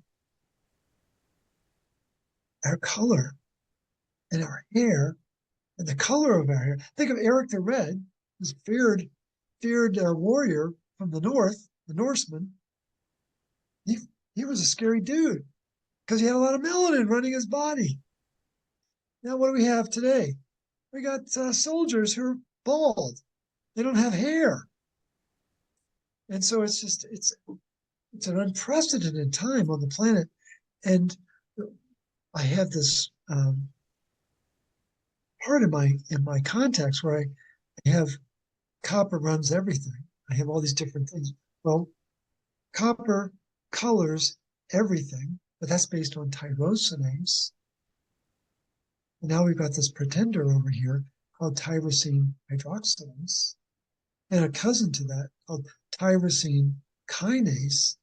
our color and our hair and the color of our hair. Think of Eric the Red, this feared warrior from the north, the Norseman. He was a scary dude because he had a lot of melanin running his body. Now, what do we have today? We got soldiers who are bald. They don't have hair. And so it's an unprecedented time on the planet. And I have this part in my contacts where I have copper runs everything. I have all these different things. Well, copper colors everything, but that's based on tyrosinase. And now we've got this pretender over here called tyrosine hydroxylase, and a cousin to that called tyrosine kinase.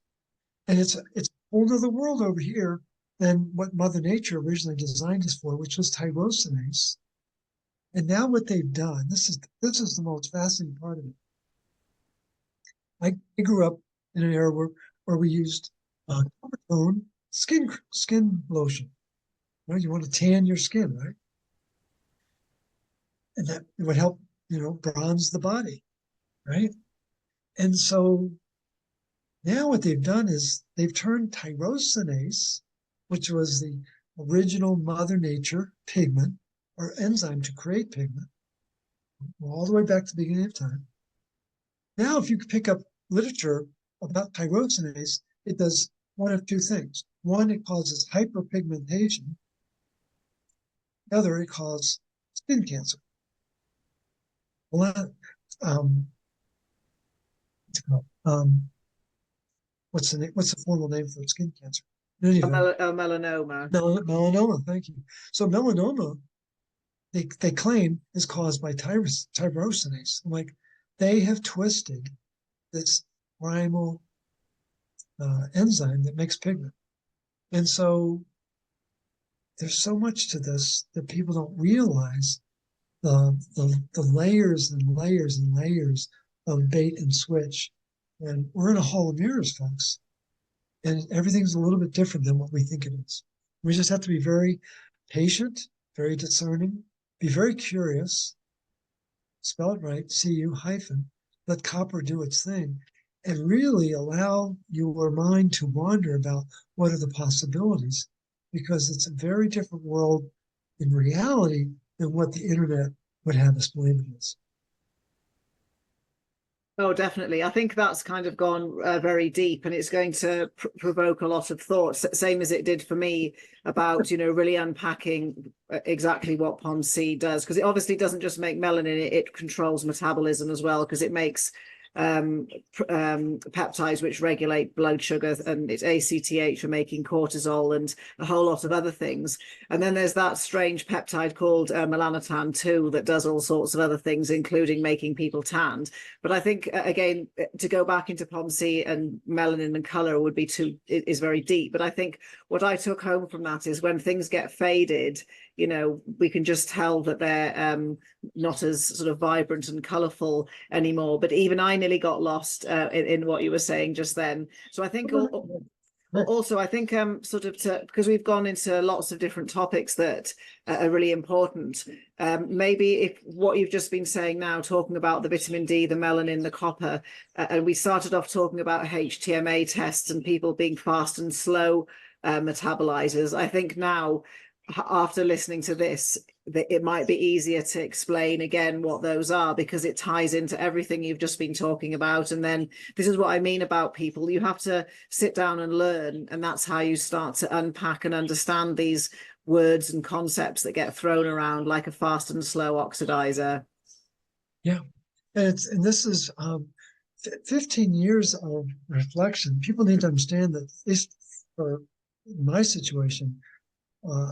And it's a whole other world over here than what Mother Nature originally designed us for, which was tyrosinase. And now what they've done, this is the most fascinating part of it. I grew up in an era where we used copper tone skin lotion. Well, you want to tan your skin, right? And that would help, bronze the body, right? And so now what they've done is they've turned tyrosinase, which was the original Mother Nature pigment or enzyme to create pigment, all the way back to the beginning of time. Now, if you pick up literature about tyrosinase, it does one of two things. One, it causes hyperpigmentation. The other, it causes skin cancer. Well, what's the formal name for skin cancer? Melanoma. Melanoma, thank you. So melanoma, they claim is caused by tyrosinase. Like they have twisted this primal enzyme that makes pigment. And so there's so much to this that people don't realize the layers and layers and layers of bait and switch. And we're in a hall of mirrors, folks. And everything's a little bit different than what we think it is. We just have to be very patient, very discerning, be very curious, spell it right, CU hyphen, let copper do its thing, and really allow your mind to wander about what are the possibilities, because it's a very different world in reality than what the internet would have us believe it is. Oh, definitely. I think that's kind of gone very deep, and it's going to provoke a lot of thoughts, same as it did for me about, really unpacking exactly what POMC does, because it obviously doesn't just make melanin, it controls metabolism as well, because it makes peptides which regulate blood sugar, and it's ACTH for making cortisol and a whole lot of other things. And then there's that strange peptide called melanotan 2 that does all sorts of other things, including making people tanned. But I think, again, to go back into POMC and melanin and color is very deep. But I think what I took home from that is when things get faded, we can just tell that they're not as sort of vibrant and colorful anymore. But even I nearly got lost in what you were saying just then. So I think also, I think because we've gone into lots of different topics that are really important, maybe if what you've just been saying now, talking about the vitamin D, the melanin, the copper, and we started off talking about HTMA tests and people being fast and slow metabolizers. I think now, after listening to this, it might be easier to explain again what those are, because it ties into everything you've just been talking about. And then this is what I mean about people. You have to sit down and learn, and that's how you start to unpack and understand these words and concepts that get thrown around like a fast and slow oxidizer. Yeah. And this is 15 years of reflection. People need to understand that, at least for my situation,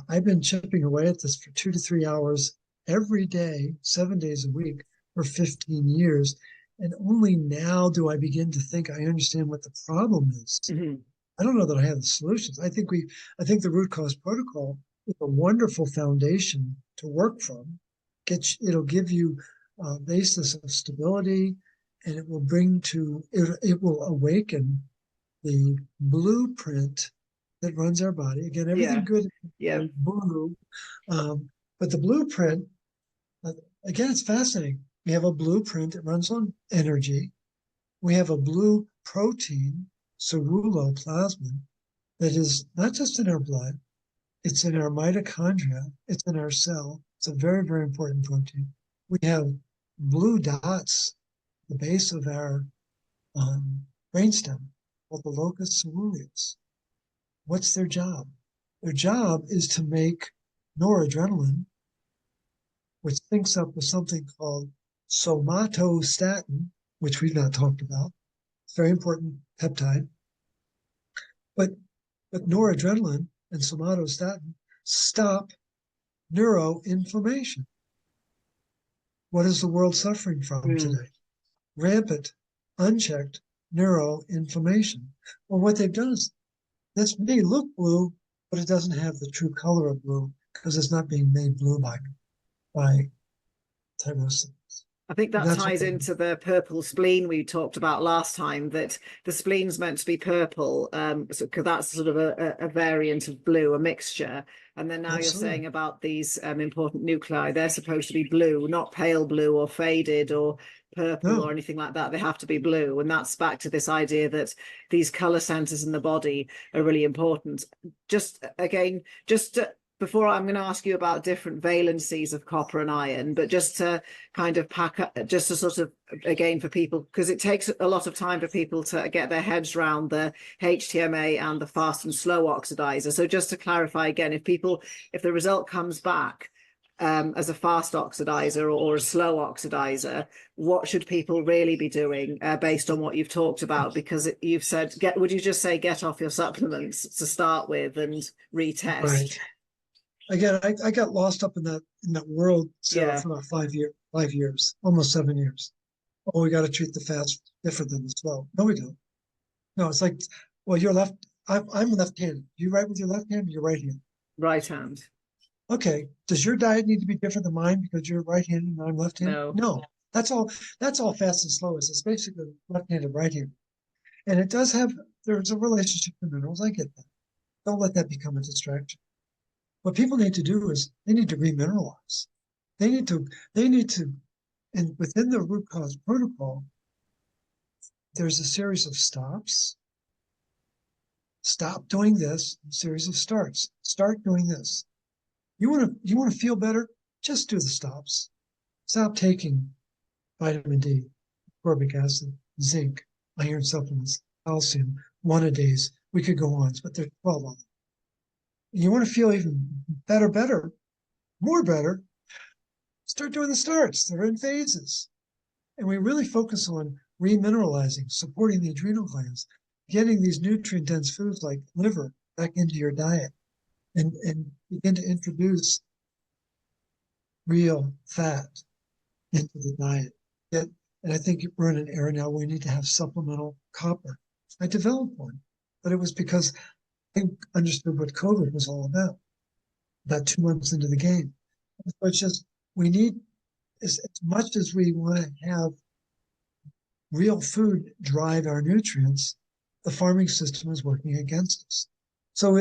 I've been chipping away at this for 2 to 3 hours every day, 7 days a week for 15 years. And only now do I begin to think I understand what the problem is. Mm-hmm. I don't know that I have the solutions. I think the root cause protocol is a wonderful foundation to work from. It'll give you a basis of stability, and it will awaken the blueprint that runs our body. Again, everything good is blue, but the blueprint, again, it's fascinating. We have a blueprint that runs on energy. We have a blue protein, ceruloplasmin, that is not just in our blood, it's in our mitochondria, it's in our cell. It's a very, very important protein. We have blue dots, the base of our brainstem, called the locus coeruleus. What's their job? Their job is to make noradrenaline, which syncs up with something called somatostatin, which we've not talked about. It's a very important peptide. But noradrenaline and somatostatin stop neuroinflammation. What is the world suffering from today? Rampant, unchecked neuroinflammation. Well, what they've done is, this may look blue, but it doesn't have the true color of blue because it's not being made blue by tyrosine. I think that ties into the purple spleen we talked about last time, that the spleen's meant to be purple, because that's sort of a variant of blue, a mixture. And then now you're saying about these important nuclei, they're supposed to be blue, not pale blue or faded or purple or anything like that. They have to be blue. And that's back to this idea that these color centers in the body are really important. Before, I'm going to ask you about different valencies of copper and iron, but just to kind of pack up, just to sort of, again, for people, because it takes a lot of time for people to get their heads around the HTMA and the fast and slow oxidizer. So just to clarify again, if the result comes back as a fast oxidizer or a slow oxidizer, what should people really be doing based on what you've talked about? Because you've said, would you just say get off your supplements to start with and retest? Right. Again, I got lost up in that world for about 5 years, almost 7 years. Oh, we got to treat the fast different than the slow. No, we don't. No, it's like, well, you're left. I'm left-handed. You write with your left hand or your right hand? Right hand. Okay. Does your diet need to be different than mine because you're right-handed and I'm left-handed? No. That's all fast and slow is. It's basically left-handed, right-handed. And there's a relationship to minerals. I get that. Don't let that become a distraction. What people need to do is they need to remineralize. They need to, and within the root cause protocol, there's a series of stops. Stop doing this, a series of starts. Start doing this. You want to feel better? Just do the stops. Stop taking vitamin D, ascorbic acid, zinc, iron supplements, calcium, one-a-days. We could go on, but there's 12 of them. You want to feel even better, more better, start doing the starts. They're in phases. And we really focus on remineralizing, supporting the adrenal glands, getting these nutrient-dense foods like liver back into your diet, and begin to introduce real fat into the diet. And I think we're in an era now where we need to have supplemental copper. I developed one, but it was because I understood what COVID was all about 2 months into the game. So it's just, we need, as much as we want to have real food drive our nutrients, the farming system is working against us. So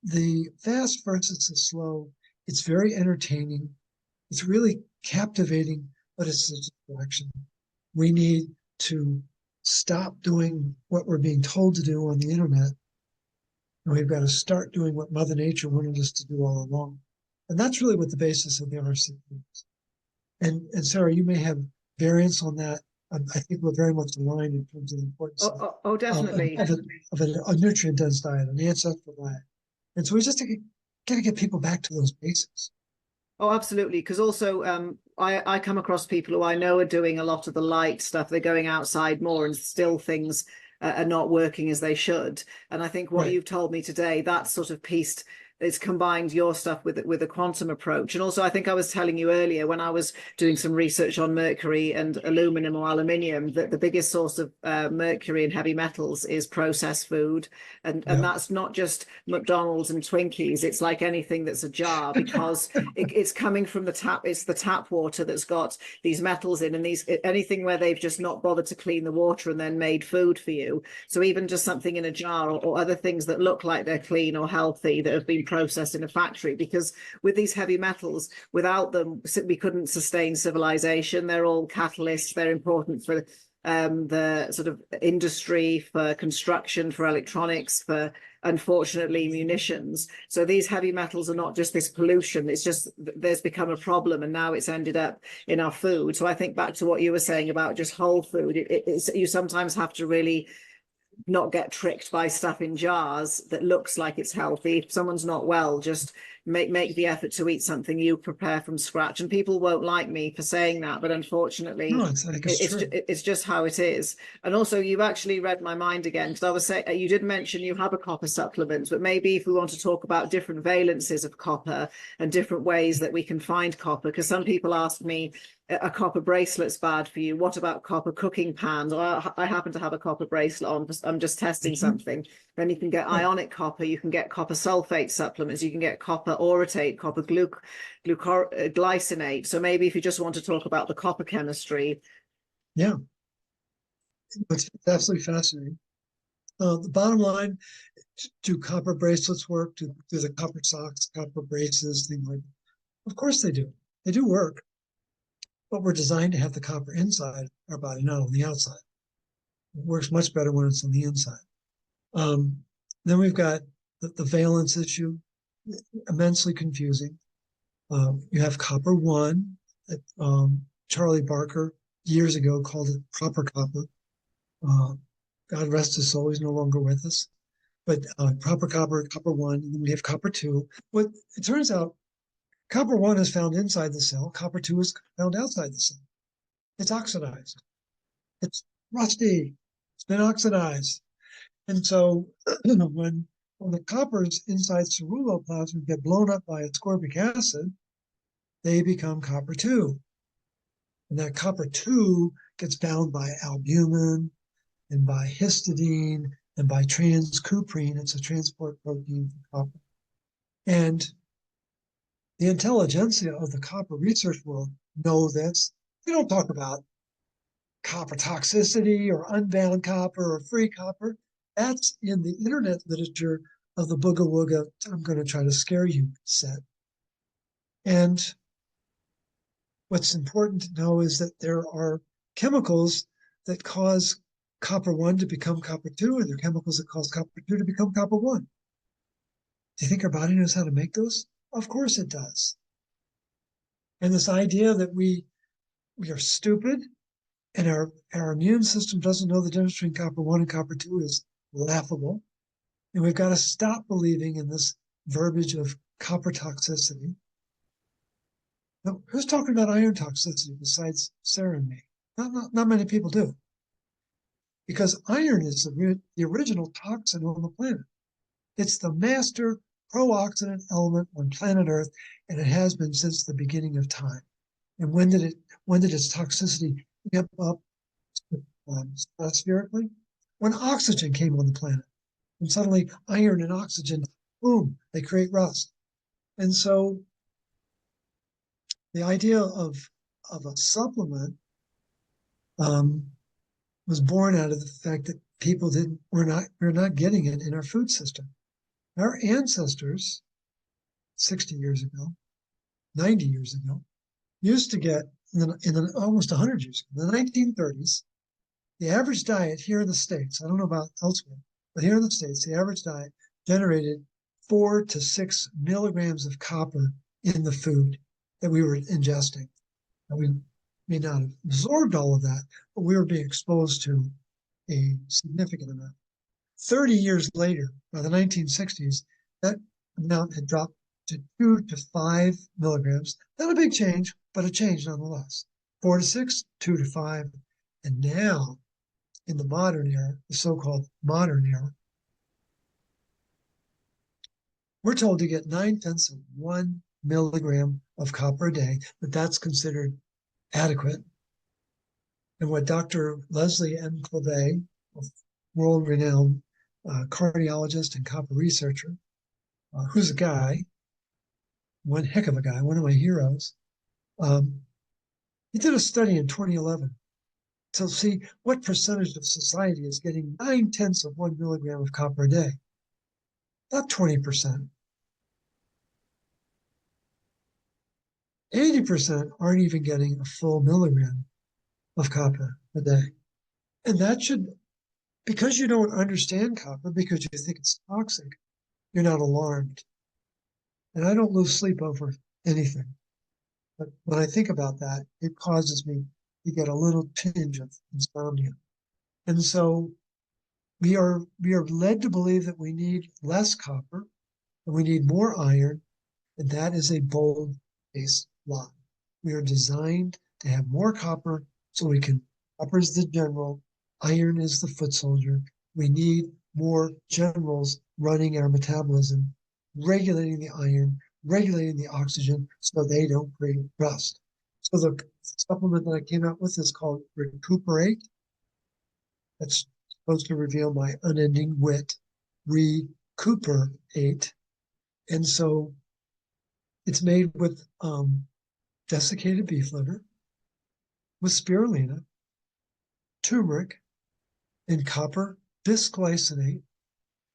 the fast versus the slow, it's very entertaining. It's really captivating, but it's a distraction. We need to stop doing what we're being told to do on the internet. And we've got to start doing what Mother Nature wanted us to do all along. And that's really what the basis of the RCT is. And Sarah, you may have variants on that. I think we're very much aligned in terms of the importance Definitely. of a nutrient-dense diet, an ancestral diet. And so we just got to get people back to those basics. Oh, absolutely. Because also, I come across people who I know are doing a lot of the light stuff. They're going outside more, and still things are not working as they should. And I think what you've told me today, that sort of pieced, it's combined your stuff with a quantum approach. And also, I think I was telling you earlier when I was doing some research on mercury and aluminum or aluminium that the biggest source of mercury and heavy metals is processed food, and that's not just McDonald's and Twinkies. It's like anything that's a jar, because it's coming from the tap. It's the tap water that's got these metals in, and anything where they've just not bothered to clean the water and then made food for you. So even just something in a jar, or other things that look like they're clean or healthy that have been processed in a factory, because with these heavy metals, without them we couldn't sustain civilization. They're all catalysts. They're important for the sort of industry, for construction, for electronics, for, unfortunately, munitions. So these heavy metals are not just this pollution, it's just there's become a problem, and now it's ended up in our food. So I think back to what you were saying about just whole food, you sometimes have to really not get tricked by stuff in jars that looks like it's healthy. If someone's not well, just make the effort to eat something you prepare from scratch. And people won't like me for saying that, but unfortunately, no, it's just how it is. And also, you've actually read my mind again, because I was saying, you did mention you have a copper supplement, but maybe if we want to talk about different valences of copper and different ways that we can find copper, because some people ask me, a copper bracelet's bad for you. What about copper cooking pans? I happen to have a copper bracelet on. I'm just testing something. Then you can get ionic copper. You can get copper sulfate supplements. You can get copper orotate, copper glycinate. So maybe if you just want to talk about the copper chemistry. Yeah, it's absolutely fascinating. The bottom line, do copper bracelets work? Do the copper socks, copper braces, things like that? Of course they do. They do work. But we're designed to have the copper inside our body, not on the outside. It works much better when it's on the inside. Then we've got the valence issue, immensely confusing. You have copper 1, that Charlie Barker years ago called it proper copper. God rest his soul, he's no longer with us. But proper copper, copper 1, and then we have copper 2. What it turns out, copper 1 is found inside the cell. Copper 2 is found outside the cell. It's oxidized. It's rusty. It's been oxidized. And so when the coppers inside ceruloplasmin get blown up by ascorbic acid, they become copper 2. And that copper 2 gets bound by albumin and by histidine and by transcuprine. It's a transport protein for copper. And the intelligentsia of the copper research world know this. We don't talk about copper toxicity or unbound copper or free copper. That's in the internet literature of the booga wooga, I'm going to try to scare you set. And what's important to know is that there are chemicals that cause copper 1 to become copper 2, and there are chemicals that cause copper 2 to become copper 1. Do you think our body knows how to make those? Of course it does. And this idea that we are stupid and our immune system doesn't know the difference between copper 1 and copper 2 is laughable. And we've got to stop believing in this verbiage of copper toxicity. Now, who's talking about iron toxicity besides Sarah and me? Not many people do. Because iron is the original toxin on the planet. It's the master pro-oxidant element on planet Earth, and it has been since the beginning of time. And when did its toxicity get up spherically? When oxygen came on the planet. And suddenly iron and oxygen, boom, they create rust. And so the idea of a supplement was born out of the fact that people we're not getting it in our food system. Our ancestors, 60 years ago, 90 years ago, used to get in almost 100 years ago, in the 1930s, the average diet here in the States, I don't know about elsewhere, but here in the States, the average diet generated 4 to 6 milligrams of copper in the food that we were ingesting. And we may not have absorbed all of that, but we were being exposed to a significant amount. 30 years later, by the 1960s, that amount had dropped to 2 to 5 milligrams. Not a big change, but a change nonetheless. 4 to 6, 2 to 5. And now, in the modern era, the so-called modern era, we're told to get 9/10 of 1 milligram of copper a day, but that's considered adequate. And what Dr. Leslie M. Clave, a world-renowned cardiologist and copper researcher, who's a guy, one heck of a guy, one of my heroes, he did a study in 2011 to see what percentage of society is getting 9/10 of 1 milligram of copper a day. About 20%. 80% aren't even getting a full milligram of copper a day. And that should, because you don't understand copper, because you think it's toxic, you're not alarmed. And I don't lose sleep over anything. But when I think about that, it causes me to get a little tinge of insomnia. And so we are led to believe that we need less copper and we need more iron, and that is a bold-faced lie. We are designed to have more copper so we can, copper is the general, iron is the foot soldier. We need more generals running our metabolism, regulating the iron, regulating the oxygen so they don't create rust. So the supplement that I came out with is called Recuperate. That's supposed to reveal my unending wit. Recuperate. And so it's made with desiccated beef liver, with spirulina, turmeric, and copper bisglycinate.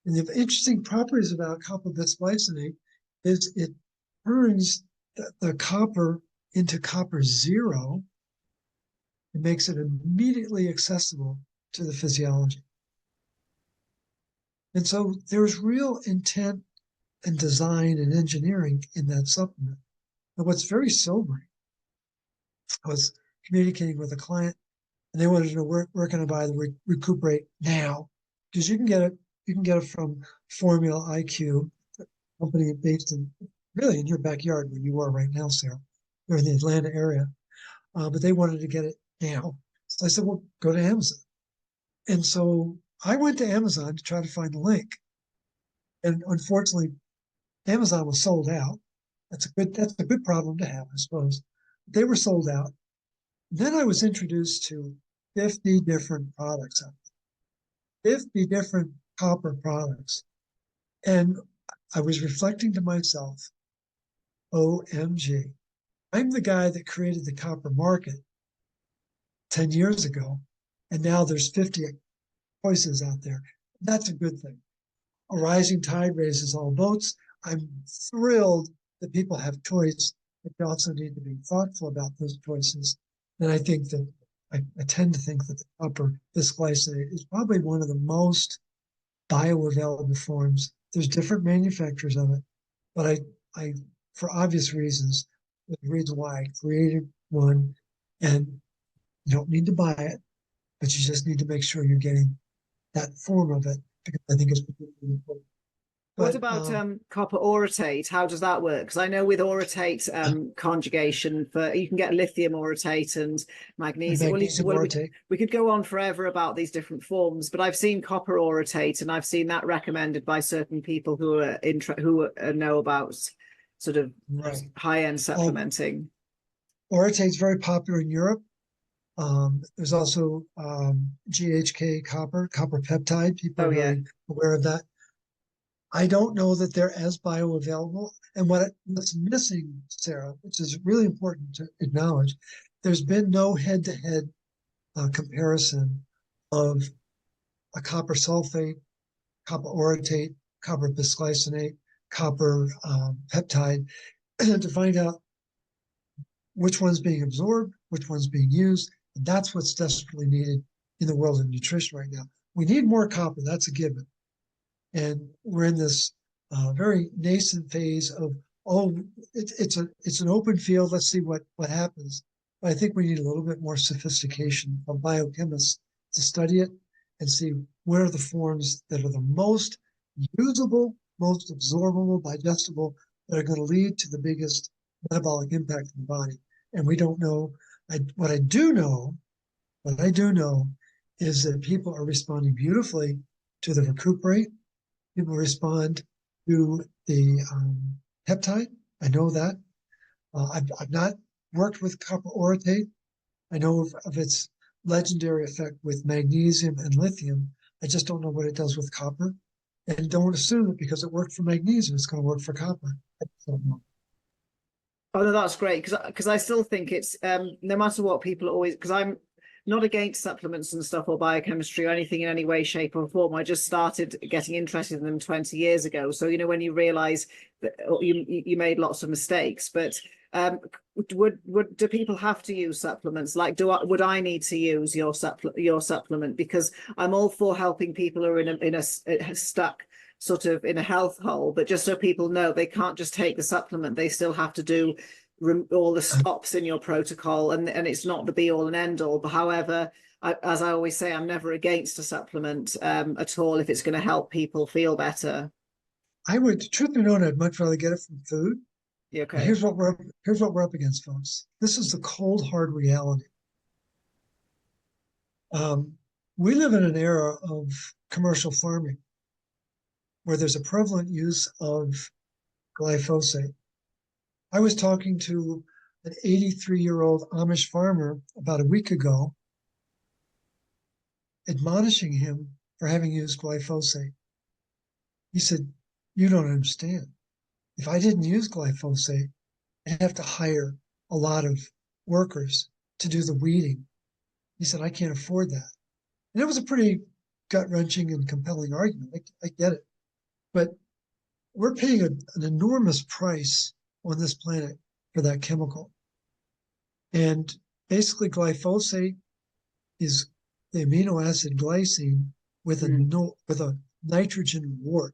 And the interesting properties about copper bisglycinate is it turns the copper into copper zero. It makes it immediately accessible to the physiology. And so there's real intent and design and engineering in that supplement. And what's very sobering, I was communicating with a client and they wanted to know where can I buy the Recuperate now? Because you can get it from Formula IQ, a company based in really in your backyard where you are right now, Sarah. They're in the Atlanta area. But they wanted to get it now. So I said, well, go to Amazon. And so I went to Amazon to try to find the link. And unfortunately, Amazon was sold out. That's a good problem to have, I suppose. They were sold out. Then I was introduced to 50 different products out there, 50 different copper products. And I was reflecting to myself, OMG, I'm the guy that created the copper market 10 years ago. And now there's 50 choices out there. That's a good thing. A rising tide raises all boats. I'm thrilled that people have choice, but you also need to be thoughtful about those choices. And I think that I tend to think that the copper bisglycinate is probably one of the most bioavailable forms. There's different manufacturers of it, but I for obvious reasons, the reason why I created one, and you don't need to buy it, but you just need to make sure you're getting that form of it because I think it's particularly important. What about copper orotate? How does that work? Because I know with orotate conjugation, you can get lithium orotate and magnesium. We could go on forever about these different forms, but I've seen copper orotate, and I've seen that recommended by certain people who know about sort of high-end supplementing. Orotate is very popular in Europe. There's also GHK copper peptide. People are very aware of that. I don't know that they're as bioavailable. And what's missing, Sarah, which is really important to acknowledge, there's been no head-to-head comparison of a copper sulfate, copper orotate, copper bisglycinate, copper peptide to find out which one's being absorbed, which one's being used. And that's what's desperately needed in the world of nutrition right now. We need more copper, that's a given. And we're in this very nascent phase of oh, it's an open field. Let's see what happens. But I think we need a little bit more sophistication of biochemists to study it and see what are the forms that are the most usable, most absorbable, digestible, that are going to lead to the biggest metabolic impact in the body. And we don't know. What I do know, is that people are responding beautifully to the recuperate. People respond to the peptide. I know that. I've not worked with copper orotate. I know of its legendary effect with magnesium and lithium. I just don't know what it does with copper. And don't assume that because it worked for magnesium, it's going to work for copper. I just don't know. Oh no, that's great because I still think it's no matter what people always because I'm not against supplements and stuff or biochemistry or anything in any way, shape, or form. I just started getting interested in them 20 years ago. So, when you realize that you made lots of mistakes, but would do people have to use supplements? Like, would I need to use your supplement? Because I'm all for helping people who are in a stuck sort of in a health hole, but just so people know, they can't just take the supplement. They still have to do all the stops in your protocol, and it's not the be all and end all. But however, as I always say, I'm never against a supplement at all if it's going to help people feel better. I would, truth be known, I'd much rather get it from food. Okay. Here's what we're up against, folks. This is the cold, hard reality. We live in an era of commercial farming where there's a prevalent use of glyphosate. I was talking to an 83-year-old Amish farmer about a week ago, admonishing him for having used glyphosate. He said, "You don't understand. If I didn't use glyphosate, I'd have to hire a lot of workers to do the weeding." He said, "I can't afford that." And it was a pretty gut-wrenching and compelling argument. I get it. But we're paying an enormous price on this planet for that chemical. And basically, glyphosate is the amino acid glycine with a nitrogen wart.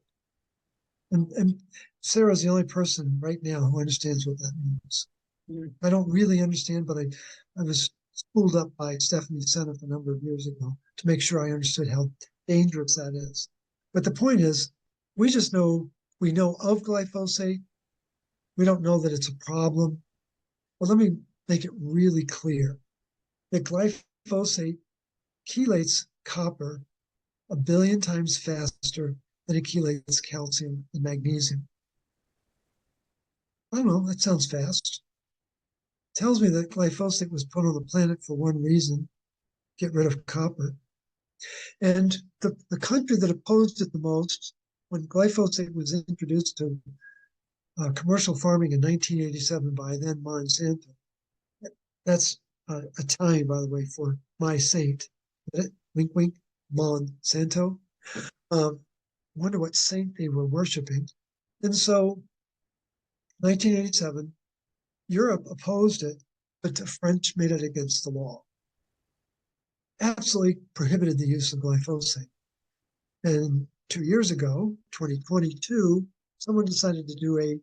And Sarah's the only person right now who understands what that means. I don't really understand, but I was schooled up by Stephanie Seneff a number of years ago to make sure I understood how dangerous that is. But the point is, we know of glyphosate. We don't know that it's a problem. Well, let me make it really clear that glyphosate chelates copper 1 billion times faster than it chelates calcium and magnesium. I don't know, that sounds fast. It tells me that glyphosate was put on the planet for one reason: get rid of copper. And the country that opposed it the most when glyphosate was introduced to commercial farming in 1987 by then Monsanto. That's Italian, by the way, for my saint. Wink, wink, Monsanto. Wonder what saint they were worshiping. And so, 1987, Europe opposed it, but the French made it against the law. Absolutely prohibited the use of glyphosate. And 2 years ago, 2022, someone decided to do a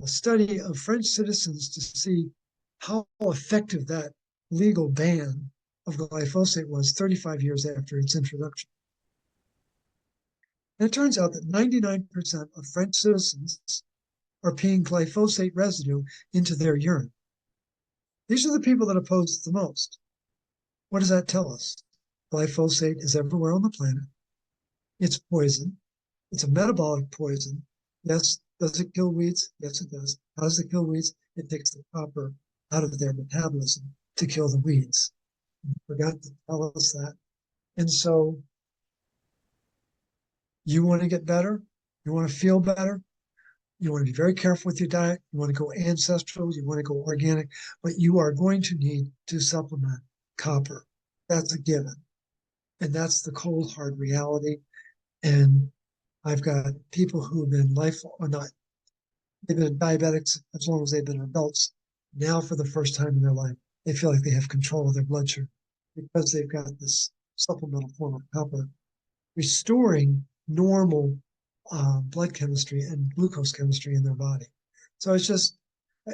study of French citizens to see how effective that legal ban of glyphosate was 35 years after its introduction. And it turns out that 99% of French citizens are peeing glyphosate residue into their urine. These are the people that oppose it the most. What does that tell us? Glyphosate is everywhere on the planet. It's poison. It's a metabolic poison. Yes, does it kill weeds? Yes, it does. How does it kill weeds? It takes the copper out of their metabolism to kill the weeds. I forgot to tell us that. And so you want to get better? You want to feel better? You want to be very careful with your diet. You want to go ancestral. You want to go organic, but you are going to need to supplement copper. That's a given. And that's the cold, hard reality. And I've got people who have been they've been diabetics as long as they've been adults. Now, for the first time in their life, they feel like they have control of their blood sugar because they've got this supplemental form of copper, restoring normal blood chemistry and glucose chemistry in their body. So it's just, I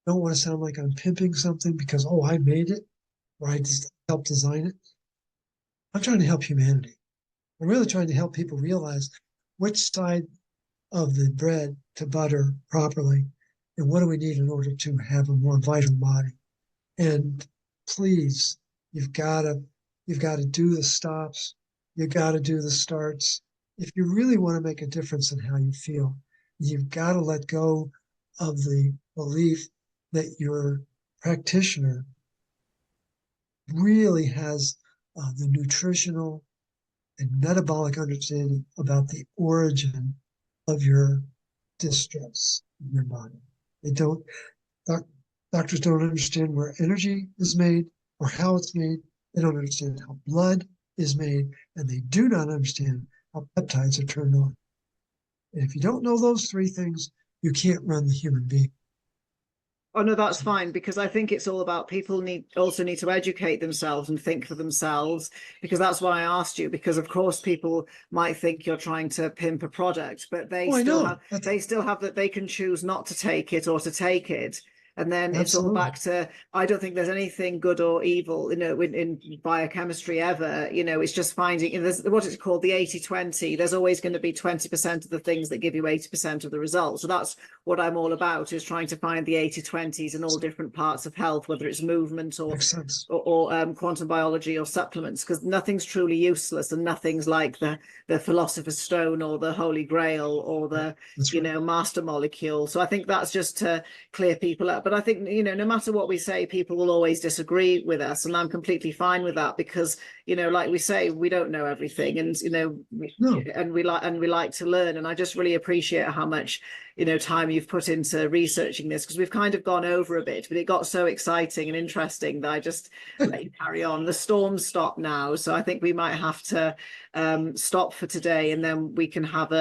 don't want to sound like I'm pimping something because, oh, I made it or I just helped design it. I'm trying to help humanity. I'm really trying to help people realize which side of the bread to butter properly and what do we need in order to have a more vital body. And please, you've got to do the stops. You've got to do the starts. If you really want to make a difference in how you feel, you've got to let go of the belief that your practitioner really has the nutritional and metabolic understanding about the origin of your distress in your body. They don't, doc, doctors don't understand where energy is made or how it's made. They don't understand how blood is made, and they do not understand how peptides are turned on. And if you don't know those three things, you can't run the human being. Oh no, that's fine, because I think it's all about people need to educate themselves and think for themselves, because that's why I asked you, because of course people might think you're trying to pimp a product, but Oh, I know. they still have that they can choose not to take it or to take it. And then it's all Absolutely. back to, I don't think there's anything good or evil, in biochemistry ever. It's just finding, there's what it's called, the 80-20. There's always going to be 20% of the things that give you 80% of the results. So that's what I'm all about, is trying to find the 80-20s in all different parts of health, whether it's movement or Makes sense. quantum biology or supplements, because nothing's truly useless and nothing's like the philosopher's stone or the holy grail or the That's right. master molecule. So I think that's just to clear people up. But I think, no matter what we say, people will always disagree with us. And I'm completely fine with that, because, like we say, we don't know everything. And, No. and we like to learn. And I just really appreciate how much, time you've put into researching this, because we've kind of gone over a bit, but it got so exciting and interesting that I just let you carry on. The storm's stopped now. So I think we might have to stop for today, and then we can have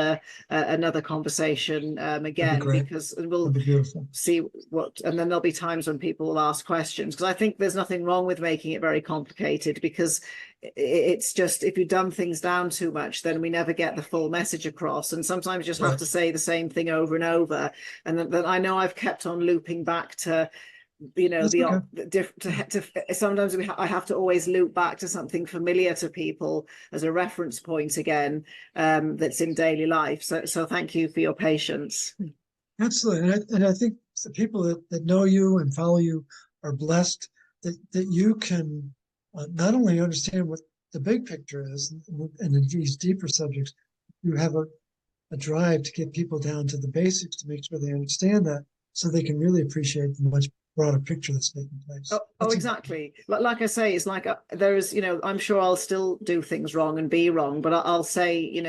another conversation again, because we'll That'd be beautiful. see what, and then there'll be times when people will ask questions, because I think there's nothing wrong with making it very complicated, because it's just, if you dumb things down too much, then we never get the full message across. And sometimes you just have to say the same thing over and over. And then I know I've kept on looping back to sometimes I have to always loop back to something familiar to people as a reference point again, that's in daily life. So thank you for your patience. Absolutely. And I think the people that know you and follow you are blessed that you can not only understand what the big picture is and in these deeper subjects, you have a drive to get people down to the basics to make sure they understand that so they can really appreciate the much broader picture that's taking place. Oh, exactly. Like I say, it's like there's, I'm sure I'll still do things wrong and be wrong, but I'll say,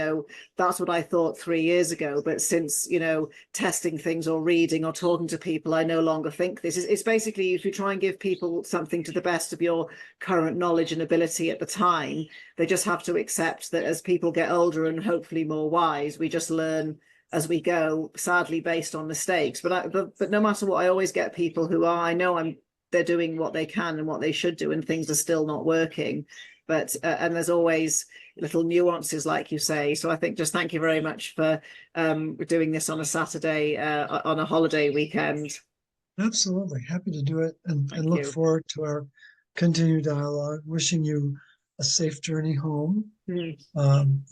that's what I thought 3 years ago. But since, testing things or reading or talking to people, I no longer think this. It's basically, if you try and give people something to the best of your current knowledge and ability at the time, they just have to accept that as people get older and hopefully more wise, we just learn as we go, sadly based on mistakes. But no matter what, I always get people who are, I know they're doing what they can and what they should do, and things are still not working. But and there's always little nuances, like you say. So I think just thank you very much for doing this on a Saturday, on a holiday weekend. Absolutely. Happy to do it and look you. forward to our continued dialogue. Wishing you a safe journey home. Um,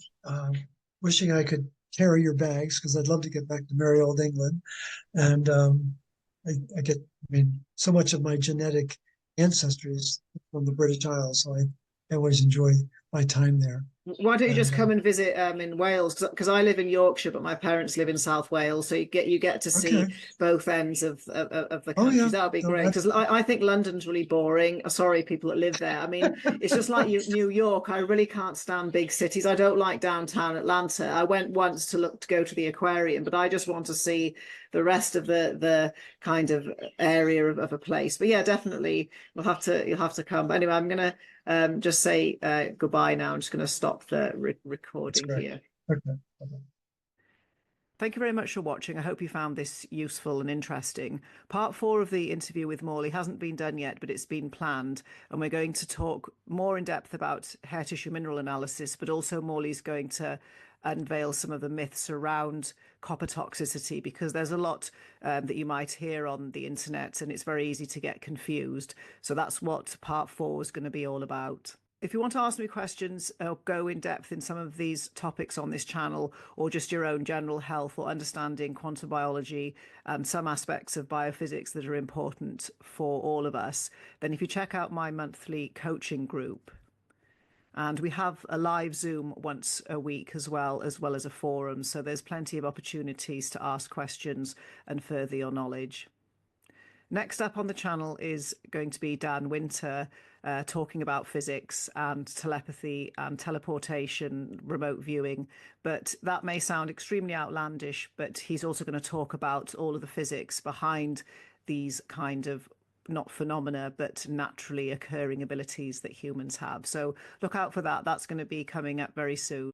wishing I could carry your bags because I'd love to get back to merry old England. And I get, so much of my genetic ancestry is from the British Isles, so I always enjoy my time there. Why don't you just come and visit in Wales? Because I live in Yorkshire, but my parents live in South Wales, so you get to see Okay. both ends of the Oh countries. yeah. That would be No, great, because I think London's really boring. Sorry, people that live there. I mean, it's just like New York. I really can't stand big cities. I don't like downtown Atlanta. I went once to go to the aquarium, but I just want to see the rest of the kind of area of a place. But yeah, definitely you'll have to come. But anyway, I'm gonna just say goodbye now. I'm just going to stop the recording here. Okay. Thank you very much for watching. I hope you found this useful and interesting. Part 4 of the interview with Morley hasn't been done yet, but it's been planned. And we're going to talk more in depth about hair tissue mineral analysis, but also Morley's going to unveil some of the myths around copper toxicity, because there's a lot that you might hear on the internet and it's very easy to get confused. So that's what part 4 is going to be all about. If you want to ask me questions or go in depth in some of these topics on this channel, or just your own general health or understanding quantum biology and some aspects of biophysics that are important for all of us, then if you check out my monthly coaching group, and we have a live Zoom once a week as well as a forum. So there's plenty of opportunities to ask questions and further your knowledge. Next up on the channel is going to be Dan Winter, talking about physics and telepathy and teleportation, remote viewing. But that may sound extremely outlandish, but he's also going to talk about all of the physics behind these kind of not phenomena, but naturally occurring abilities that humans have. So look out for that. That's going to be coming up very soon.